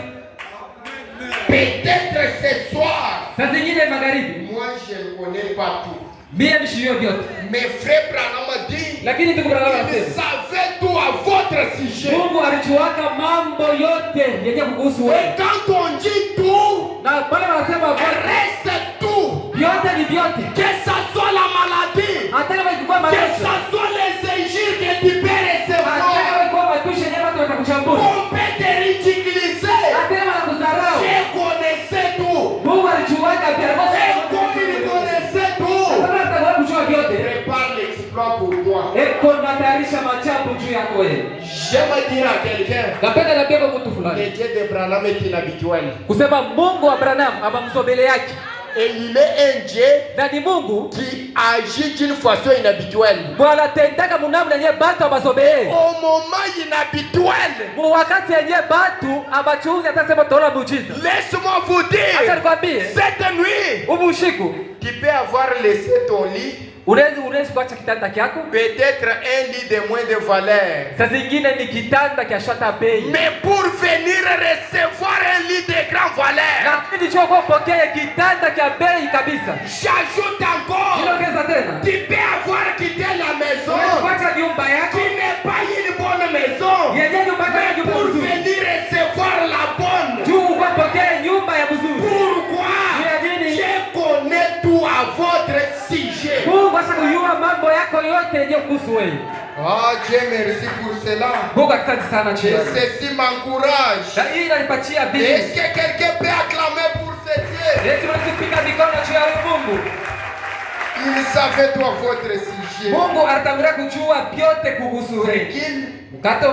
Peut-être ce soir, Saa zingine magharibi, moi je ne connais pas tout. mie mishio vyote. Mais frère Branham a dit, Lakini ndugu Branham il anasema savait tout à votre sujet. Mungu alijuaka mambo yote yenye kukuhusu Et wewe. quand on dit tout, Na pale wanasema reste tout. vyote ni vyote. Que ça soit la maladie, Hata kama ikikuwa que mateso, ça soit les injures que tu peux hata kama recevoir, ikikuwa matusi yenyewe watu watakuchambua. on peut te ridiculiser. Hata kama nakudharau. Je connaissais tout. Mungu alijuaka pia. Et comme il connaissait tout, Sasa nataka kujua vyote. prépare l'exploit pour toi. Eko natayarisha machapo juu yako wewe. J'aime dire à quelqu'un, Napenda na beba mtu fulani. le Dieu de Branham est inhabituel. Kusema Mungu wa Branham abamsobele yake. Et il est un Dieu Na ni Mungu qui agit d'une façon inhabituelle. Bwana tendaka munamna yenye batu abasobee. Au moment inhabituel, Mu wakati yenye batu abachuzi atasema tola muujiza. laisse-moi vous Acha dire, nikwambie, cette nuit, umushiku tu peux avoir laissé ton lit, unaweza kuacha kitanda kyako. peut-être un lit de moins de valeur. Saa zingine ni kitanda kya shata bei. Mais pour venir recevoir un lit de grande valeur, Lakini choko kwa pokea kitanda kya bei kabisa. j'ajoute encore, Niongeza tena. tu peux avoir quitté la maison, Kuacha nyumba yako. qui n'est pas une bonne maison, Yenye nyumba mais yako pour nzuri. venir recevoir la bonne. Juu kwa pokea nyumba ya mzuri. Pourquoi? Je connais tout à votre sujet. Mungu asha kujua mambo yako yote yenye kuhusu wewe. Ah, Dieu merci pour cela. Mungu asante sana Et chini. ceci m'encourage. Na hii inanipatia bidii. Est-ce que quelqu'un peut acclamer pour ce Dieu? Yesu anatupiga mikono juu ya Mungu. Il savait tout à votre sujet. Mungu alitangulia kujua vyote kuhusu wewe. Mkato,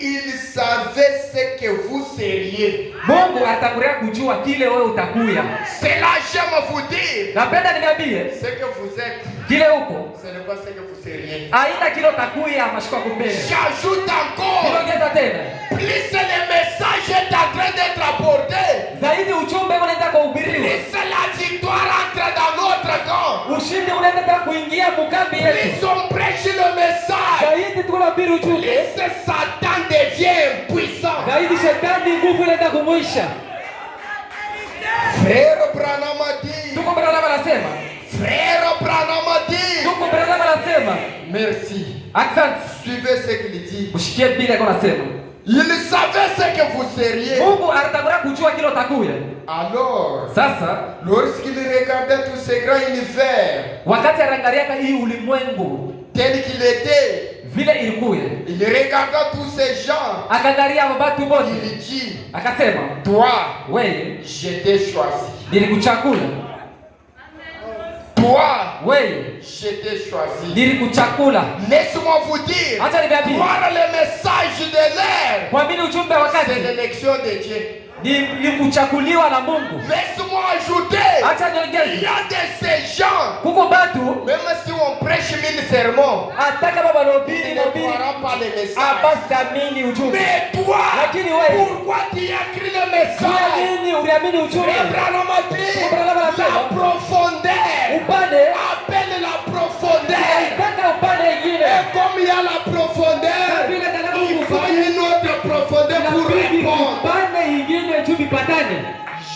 Il savait ce que vous seriez. Mungu alitangulia kujua kile wewe utakuya. Cela, j'aime vous dire. Napenda niambie, Ce que vous êtes, kile huko ce n'est pas ce que vous seriez. aina kile utakuya mashika kumbele. J'ajoute encore, Niongeza tena. plus le message est en train d'être apporté, Zaidi ujumbe unaenda kuhubiriwa. plus la victoire entre dans notre camp. Ushindi unaenda kuingia mukambi yetu. Plus on prêche le message, Zaidi tunahubiri ujumbe. plus Satan devient puissant. Zaidi shetani nguvu inaenda kumwisha. Frère Branham a dit, Tuko Branham anasema. Frère Branham a dit, Tuko Branham anasema. merci. Asante. Suivez ce qu'il dit. Ushikie bila kwa anasema. Il savait ce que vous seriez. Mungu alitangulia kujua kile utakuya. Alors, Sasa lorsqu'il regardait tous ces grands univers, wakati anaangalia hii ulimwengu tel qu'il était, vile ilikuya, il regardait tous ces gens, akaangalia watu wote, il dit, akasema toi, wewe je t'ai choisi. nilikuchakula, Toi, wewe je t'ai choisi. nilikuchakula. Laisse-moi vous dire, Acha niambie, voir le message de l'air, kuamini ujumbe wa c'est wakati l'élection de Dieu. ni kuchakuliwa na Mungu. Laisse-moi ajouter, Acha niongeze. Il y a de ces gens, Kuko batu même si on prêche 1000 sermons, ataka baba ils lobini ne lobini croiront pas les messages. abasiamini ujumbe. Mais toi, Lakini wewe pourquoi tu as écrit le kwa message? nini uliamini ujumbe? Abraham a dit, Abraham anasema, la profondeur. Upande Appelle la profondeur. taka upande ingine. Et comme il y a la profondeur, Vile nataka il faut kukufa. une autre profondeur pour Inabidi répondre. upande ingine juu patane.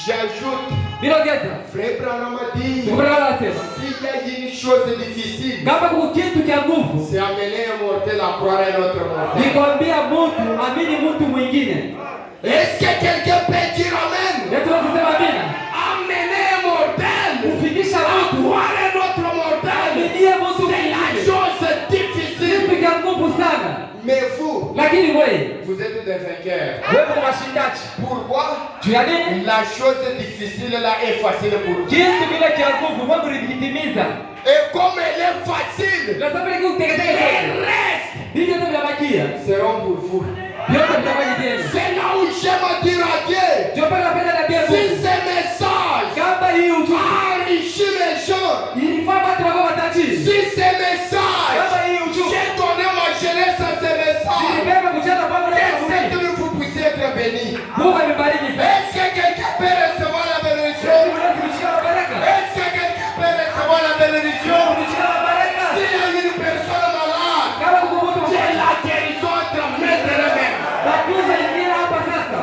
J'ajoute, Bilogeza. frère Branham a dit, Abraham anasema, s'il y a une chose difficile, kama kuko kitu cha nguvu c'est amener un mortel à croire un autre mortel. nikwambia mtu amini mtu mwingine. Est-ce que quelqu'un peut dire amen? Yetu tunasema amina. Amener un mortel Kufikisha à mtu croire un autre mortel, amini mtu c'est la mwingine. chose difficile. Kitu cha nguvu sana. Mais vous, Lakini wewe vous êtes des vainqueurs. wewe kwa mashindaji. Pourquoi? Tu as nini? La chose difficile là est facile pour vous. Kitu kile cha nguvu Mungu alitimiza. Et comme elle est facile, Lazima ni kuteketeza les yote. restes Hiyo ndio vinabakia. seront pour vous. Yote mtafanya tena. C'est là où j'aime dire à Dieu, Ndio pale napenda na Biblia. si ces messages Kama hii ujumbe enrichissent les gens, ilifaa watu wako watajiri. si ces messages, Kama hii ujumbe j'ai donné ma jeunesse à ces messages, ilibeba kuchana pamoja na c'est Mungu. que vous puissiez être bénis. Mungu amebariki sana. Est-ce que quelqu'un peut recevoir la bénédiction? Unaweza kushika baraka. Est-ce que quelqu'un peut recevoir la bénédiction? Kushika baraka. S'il y a une personne malade, Kama kuko mtu j'ai la guérison entre mes mains. Bakuza ingine hapa sasa.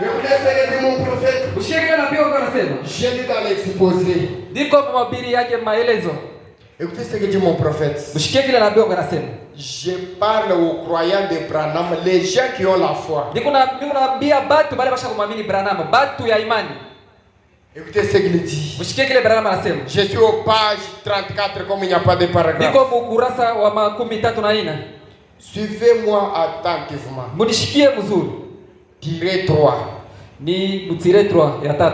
Écoutez ce que dit mon prophète. Ushike na pia uko unasema. J'ai lu dans l'exposé. Ndiko mahubiri yake maelezo. Écoutez ce que dit mon prophète. Ushike kile nabii uko unasema. Je parle aux croyants de Branham, les gens qui ont la foi. Niko naambia batu bale basha kumwamini Branham, batu ya imani. Écoutez ce qu'il dit. Ushike kile Branham anasema. Je suis au page 34 comme il n'y a pas de paragraphe. Niko mukurasa wa 34. Suivez-moi attentivement. Munishikie mzuri. Tirez 3. Ni mutire 3 ya 3.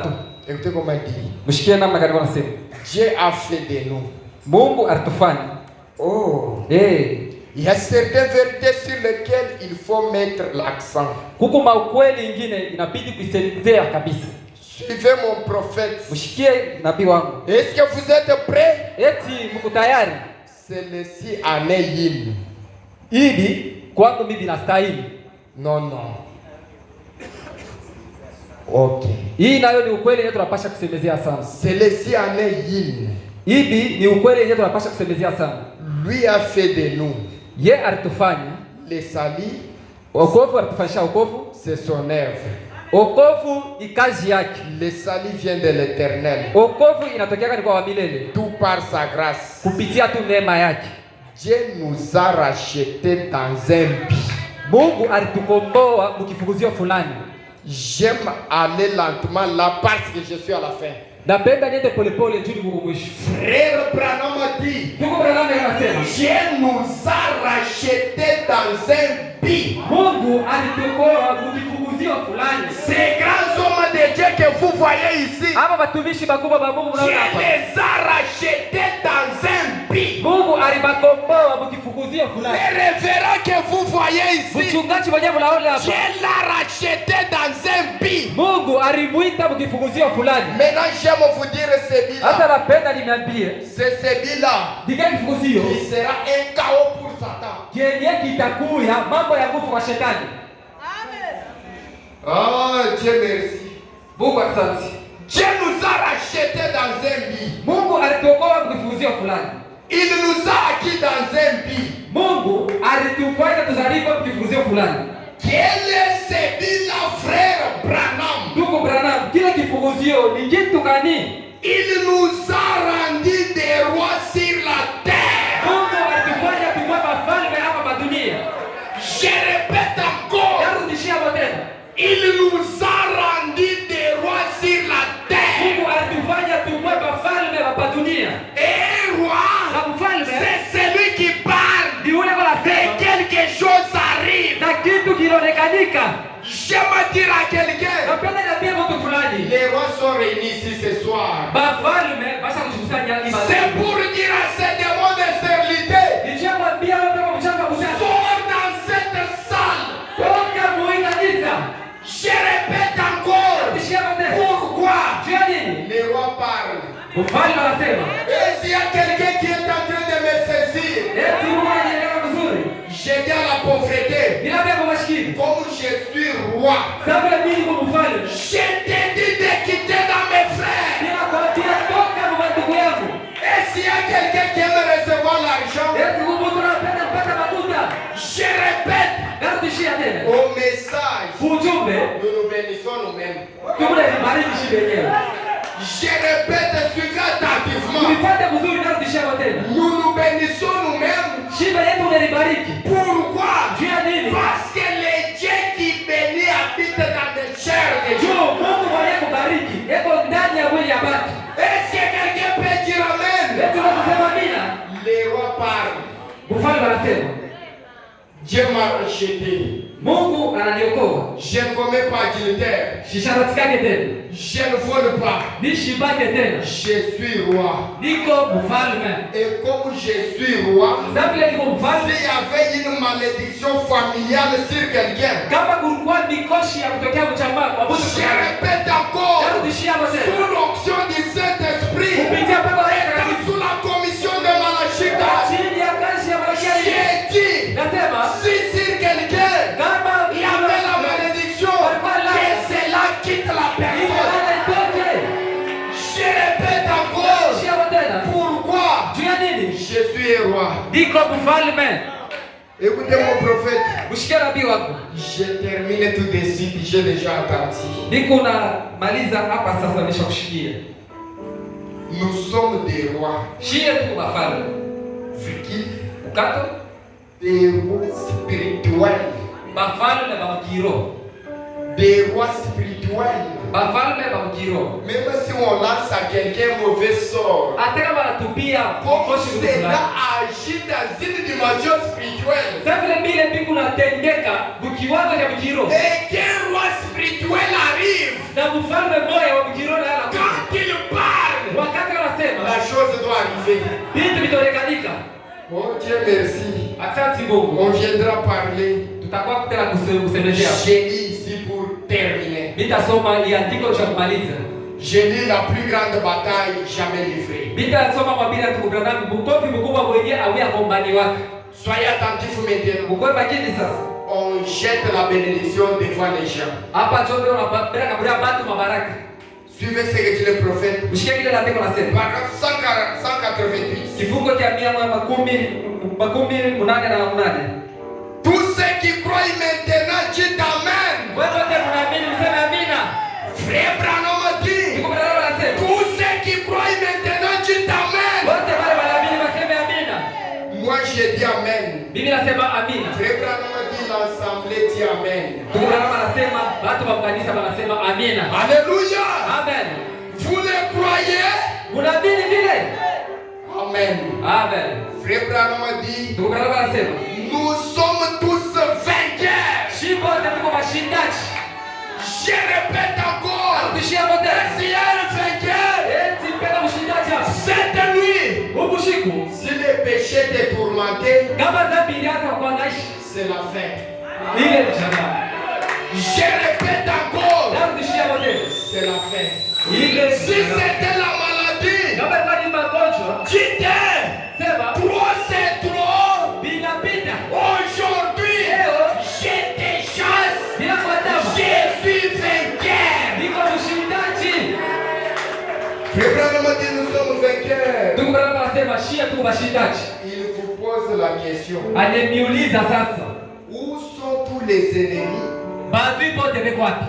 Écoutez comment il dit. Mshikie namna gani wanasema. Dieu a fait de nous. Mungu alitufanya. Oh. Il y a certaines vérités sur lesquelles il faut mettre l'accent. Kuko maukweli ingine inabidi kuisemezea kabisa. Suivez mon prophète. Mshikie nabii wangu. Est-ce que vous êtes prêts? Eti mko tayari? Celle-ci en est une. Hivi kwangu mimi nastahili. Non, non. Ok. Hii nayo ni ukweli yetu tunapasha kusemezea sana. Celle-ci en est une. Hivi ni ukweli yetu tunapasha kusemezea sana. Lui a fait de nous. Ye alitufanya. Le salut, Wokovu alitufanyisha wokovu. c'est son œuvre. Wokovu ni kazi yake. Le salut vient de l'Éternel. Wokovu inatokea ni kwa milele. Tout par sa grâce. Kupitia tu neema yake. Dieu nous a rachetés dans un but. Mungu alitukomboa mkifukuzio fulani. J'aime aller lentement là parce que je suis à la fin. Napenda niende polepole juu ni mwisho. Frère Branham a dit, Tuko Branham anasema, Dieu nous a rachetés dans un but. Mungu alitukomboa mkifukuzio fulani. Ces grands hommes de Dieu que vous voyez ici, Hapa watumishi bakubwa ba Mungu Dieu mnaona hapa. les a rachetés dans un but. Mungu alibakomboa mkifukuzio fulani. Les révérends que vous voyez ici, Mchungaji mwenyewe mnaona hapa. Dieu l'a racheté dans un but. Mungu alimuita mkifukuzio fulani. Maintenant, j'aime vous dire ce Hata but-là. napenda niambie, C'est ce but-là dika kifukuzio qui sera un chaos pour Satan. kenye kitakuya mambo ya nguvu kwa shetani. Oh, Dieu merci. Mungu asante. Dieu nous a rachetés dans un but. Mungu alituokoa mkifukuzio fulani. Il nous a acquis dans un but. Mungu alitufanya tuzaliwe mkifukuzio fulani. Quel est ce but-là, frère Branham? Ndugu Branham, kile kifukuzio ni kitu gani? Il nous a rendu des rois sur la terre. Mungu alitufanya tuwe wafalme hapa dunia. Je répète encore. Yarudishia tena. Il nous a rendu des rois sur la terre. Mungu alitufanya tuwe wafalme hapa dunia. Et roi, Na mfalme c'est celui qui parle ni ule et quelque chose arrive. na kitu kilionekanika. J'aime dire à quelqu'un, Napenda niambie mtu fulani. les rois sont réunis ici ce soir. Bafalme basa kujikusanya hapa. C'est pour dire à ces démons de stérilité, Nichambia wewe kama mchanga mchanga. sors dans cette salle. Toka muinga kanisa. Je répète encore. Rudishia tena. Pourquoi Jua nini? les rois parlent? Mfalme anasema, s'il y a quelqu'un qui est en train de me saisir, eti Mungu anajielewa vizuri. j'ai dit à la pauvreté, Bila kwa maskini. comme je suis roi, Sababu ya mimi kwa mfalme. je t'ai dit de quitter dans mes frères. Bila kuatia toka kwa ndugu yangu. Et s'il y a quelqu'un qui aime recevoir l'argent, Eti Mungu tunapenda kupata makuta. je répète, Karudishia tena. au message, Ujumbe, nous nous bénissons nous-mêmes. tunabariki shibe yenyewe. Je répète, suivez attentivement. Tulipata vizuri karudishia tena. Nous nous bénissons nous-mêmes. Shibe yetu unalibariki. Pourquoi? Juu ya nini? Parce que les dieux qui bénissent habitent dans les chairs des Juu gens. Mungu mwenye kubariki. Eko ndani ya mwili ya watu. Est-ce que quelqu'un peut dire amen? Eti tunasema mina. Les rois parlent. Mfalme anasema, Dieu m'a racheté. Mungu ananiokoa. Je ne commets pas adultère. Sisharatikake tena. Je ne vole pas. Nishibake tena. Je suis roi. Niko mfalme. Et comme je suis roi, Zabile niko mfalme. s'il y avait une malédiction familiale sur quelqu'un, Kama kulikuwa mikoshi ya kutokea mchamba wa mtu je répète encore, karudishia tena. sous l'onction du Saint-Esprit, Kupitia pepo la Yesu étant sous la commission de Malachika, chini ya kazi ya malakia hii. j'ai dit, Nasema si sur quelqu'un kama il y avait la malédiction, que cela quitte la personne. Je répète encore, pourquoi? juu ya nini? Je suis un roi. Niko mfalme. Écoutez mon prophète, Usikie nabii wako. je termine tout de suite, j'ai déjà attendu. Niko na maliza hapa sasa, nishakushikia. Nous sommes des rois. Shie tu wafalme. Fiki, Ukato des rois spirituels. bafalme ba mkiro. Des rois spirituels. Bafalme ba mkiro. Même si on lance à quelqu'un mauvais sort, Hata kama anatupia comme koshi cela fulani. agit dans une dimension spirituelle. Sasa vile vile mbingu natendeka bukiwango cha mkiro. Et qu'un roi spirituel arrive, Na mfalme mmoja wa mkiro na ala. quand il parle, Wakati anasema la chose doit arriver. vitu vitaonekanika. Oh Dieu merci. Asante Mungu. On viendra parler. Tutakuwa tena kusemezea. J'ai dit ici pour terminer. Nitasoma iandiko cha kumaliza. J'ai dit la plus grande bataille jamais livrée. Nitasoma mabira tukubranani bukofi mkubwa mwenye awia kombani wake. Soyez attentifs maintenant. Mkoe makini sasa. On jette la bénédiction devant les gens. Hapa chombe unapeleka kabla batu mabaraka. Suivez ce que dit le prophète. Mshike kile andiko nasema. Paragraphe 188. Kifungo cha 188. Tous ceux qui croient maintenant, dites amen. Wewe wote mnaamini mseme amina. Frère Branham dit. Tukubaliana nasema. Tous ceux qui croient maintenant, dites amen. Wote wale wanaamini waseme amina. Moi j'ai dit amen. Mimi nasema amina. Frère Branham dit l'assemblée dit amen. Tukubaliana nasema watu wa kanisa wanasema amina. Alléluia. Amen. Vous le croyez? Unaamini vile? Amen. Amen. Frère Branham dit. Tukubaliana nasema. Nous sommes tous vainqueurs. Shimbo tuko mashindaji. Je répète encore. Tushia wote. S'il y a un vainqueur, Eti penda mshindaji hapa. cette nuit, Usiku. si le péché te tourmenté, Kama dhambi ilianza kuanaishi. c'est la fin. Ile ni shamba. Je répète encore. Leo tushia wote. C'est la fin. Ile Si c'était la maladie, kama ni magonjwa. quittez. Sema. Trop c'est trop. Bila pita. Aujourd'hui, j'ai des chances. Bila kuandama. Je suis vainqueur. Niko mshindaji. Frère Branham dit nous sommes vainqueurs. Tukubaliana nasema shia tuko mashindaji. Il vous pose la question. Ananiuliza sasa. Où sont tous les ennemis? Maadui wote wako wapi?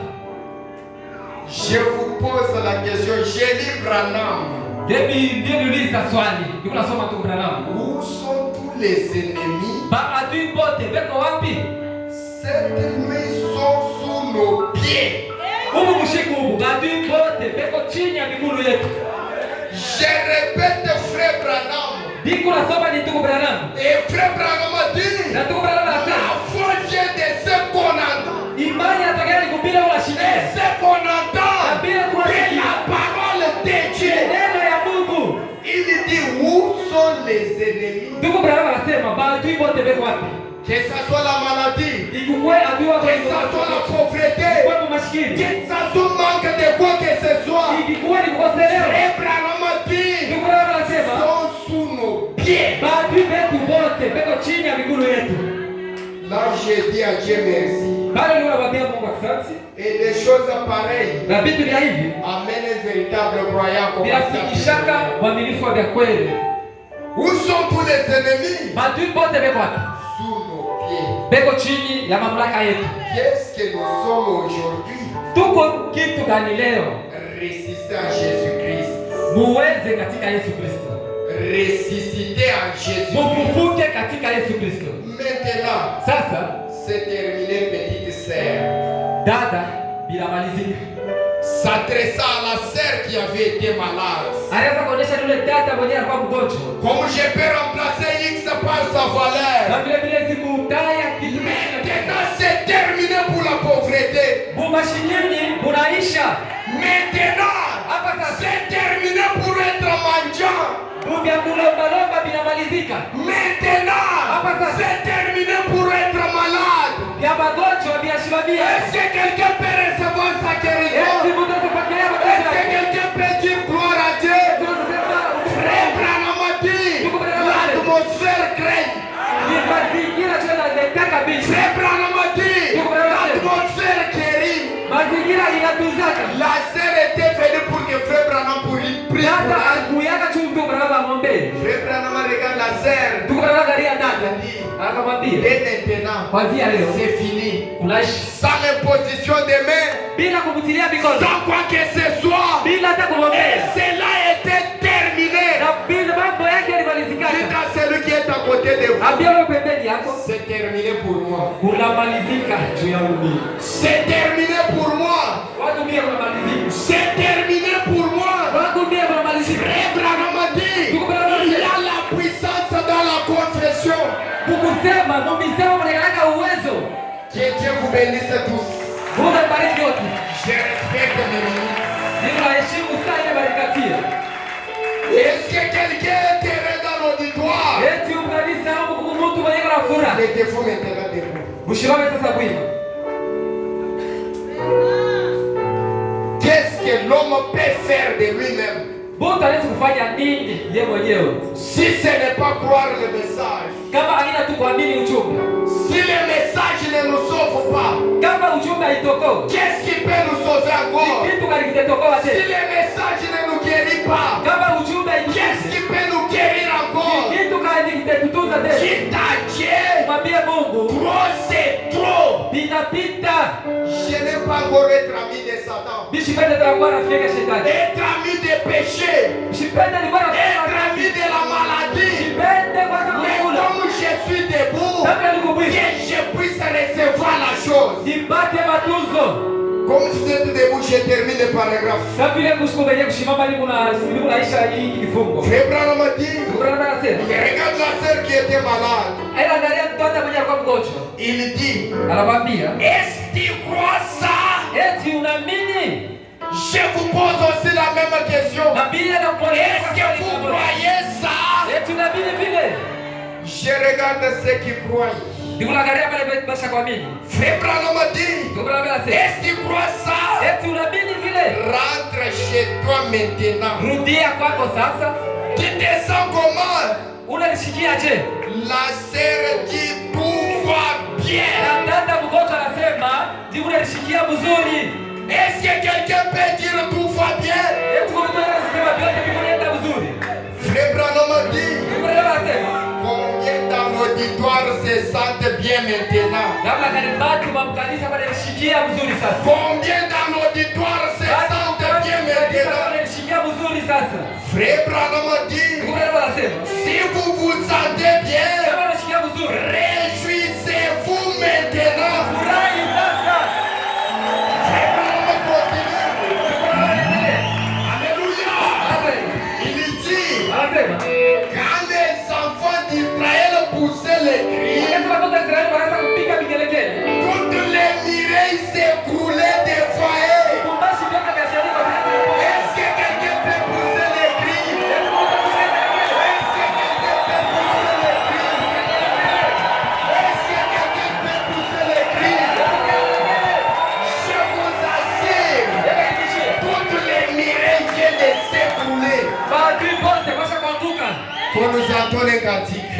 Je vous pose la question. J'ai dit Branham. Debi niuliza swali. Niko nasoma tukubaliana. Où sont tous les ennemis? Maadui wote wako wapi? Cette nuit sont sous nos pieds. Humu mshiku humu. Maadui wote wako chini ya miguu yetu. Je répète, frère Branham. Niko nasoma ni tukubaliana. Et frère Branham dit. Na tukubaliana La nasema. foi vient de ce qu'on entend. Imani inatokea ni kupila wala Et shida. ce qu'on entend, Et la parole de Dieu. Neno ya Mungu. Il dit où sont les ennemis? Tukubaliana nasema maadui wote wako wapi? Que ce soit la maladie, Ikukue adui wako que ce soit la pauvreté, kwa maskini. que ce soit manque de quoi que ce soit. Ikikuwa ni kukoselewa. Frère Branham dit j'ai dit à Dieu merci. Bale niwaambia Mungu asante. Et des choses pareilles. Na vitu vya hivi amène un véritable croyant comme ça. Binafikishaka mwaminifu wa kweli. Où sont tous les ennemis? Maadui wote beko wapi? Sous nos pieds. Beko chini ya mamlaka yetu. Qu'est-ce que nous sommes aujourd'hui? Tuko kitu gani leo? Résister à Jésus-Christ. Muweze katika Yesu Kristo. Ressusciter en Jésus. Mufufuke katika Yesu Kristo. Maintenant, sasa c'est terminé, petite sœur. Dada binamalizika. S'adressant à la sœur qui avait été malade. Anaweza kuonesha yule dada mwenye alikuwa mgonjwa. Comme je peux remplacer X par sa valeur. Na vile vile sikutaya kitu. Maintenant c'est terminé pour la pauvreté. Bumashikini bunaisha. Maintenant hapa sasa c'est terminé pour être mendiant. Bubia kulomba binamalizika. Maintenant hapa sasa c'est terminé pour être malade. Ya magonjwa biashibabia. Est-ce que quelqu'un peut recevoir sa guérison? Est-ce que quelqu'un peut dire gloire à Dieu? Frère Branham a dit, l'atmosphère craint. Frère Branham a dit, l'atmosphère guérit. La sœur était venue pour que Frère Branham prie. Frère Branham regarde la sœur. Dès maintenant, c'est fini. Sans l'imposition des mains, sans quoi que ce soit, et cela était terminé. Dites à celui qui est à côté de vous, c'est terminé pour moi. C'est terminé pour moi. C'est terminé pour moi. Frère Branham a dit, il y a la puissance dans la confession. Que Dieu vous bénisse tous. Je respecte mes ministres. Est-ce que quelqu'un est terré dans l'auditoire? Mettez-vous maintenant debout. Qu'est-ce que l'homme peut faire de lui-même? Si ce n'est pas croire le message, si le message ne nous sauve pas, qu'est-ce qui peut nous sauver encore? Si le message ne nous guérit pas, qu'est-ce qui peut nous guérir encore? Dites à Dieu, trop c'est trop. Je n'ai pas encore être ami de Satan, être ami des péchés, être ami de la maladie. Mais comme je suis debout, que je puisse recevoir la chose. Comme vous êtes debout, je termine le paragraphe. Frère Branham a dit, regarde la sœur qui était malade. Il dit, est-ce que tu crois ça? Je vous pose aussi la même question. Est-ce que vous croyez ça? Je regarde ceux qui croient. Frère Branham a dit, est-ce que tu crois ça? Rentre chez toi maintenant. Tu te sens comment? La sœur dit tout va bien. Est-ce que quelqu'un peut dire tout va bien? Frère Branham a dit, combien dans l'auditoire se sentent bien maintenant? Combien dans l'auditoire se sentent bien maintenant? Frère Branham a dit, si vous vous sentez bien, réjouissez-vous maintenant. Frère Branham continue. Alléluia. Il dit, quand les enfants d'Israël poussaient les cris, toutes les mireilles s'écroulaient des foyers. Est-ce que quelqu'un peut pousser les cris? Est-ce que quelqu'un peut pousser les cris? Est-ce que quelqu'un peut pousser les cris? Je vous assure, toutes les mireilles viennent de s'écrouler. Qu'on nous entende les cantiques.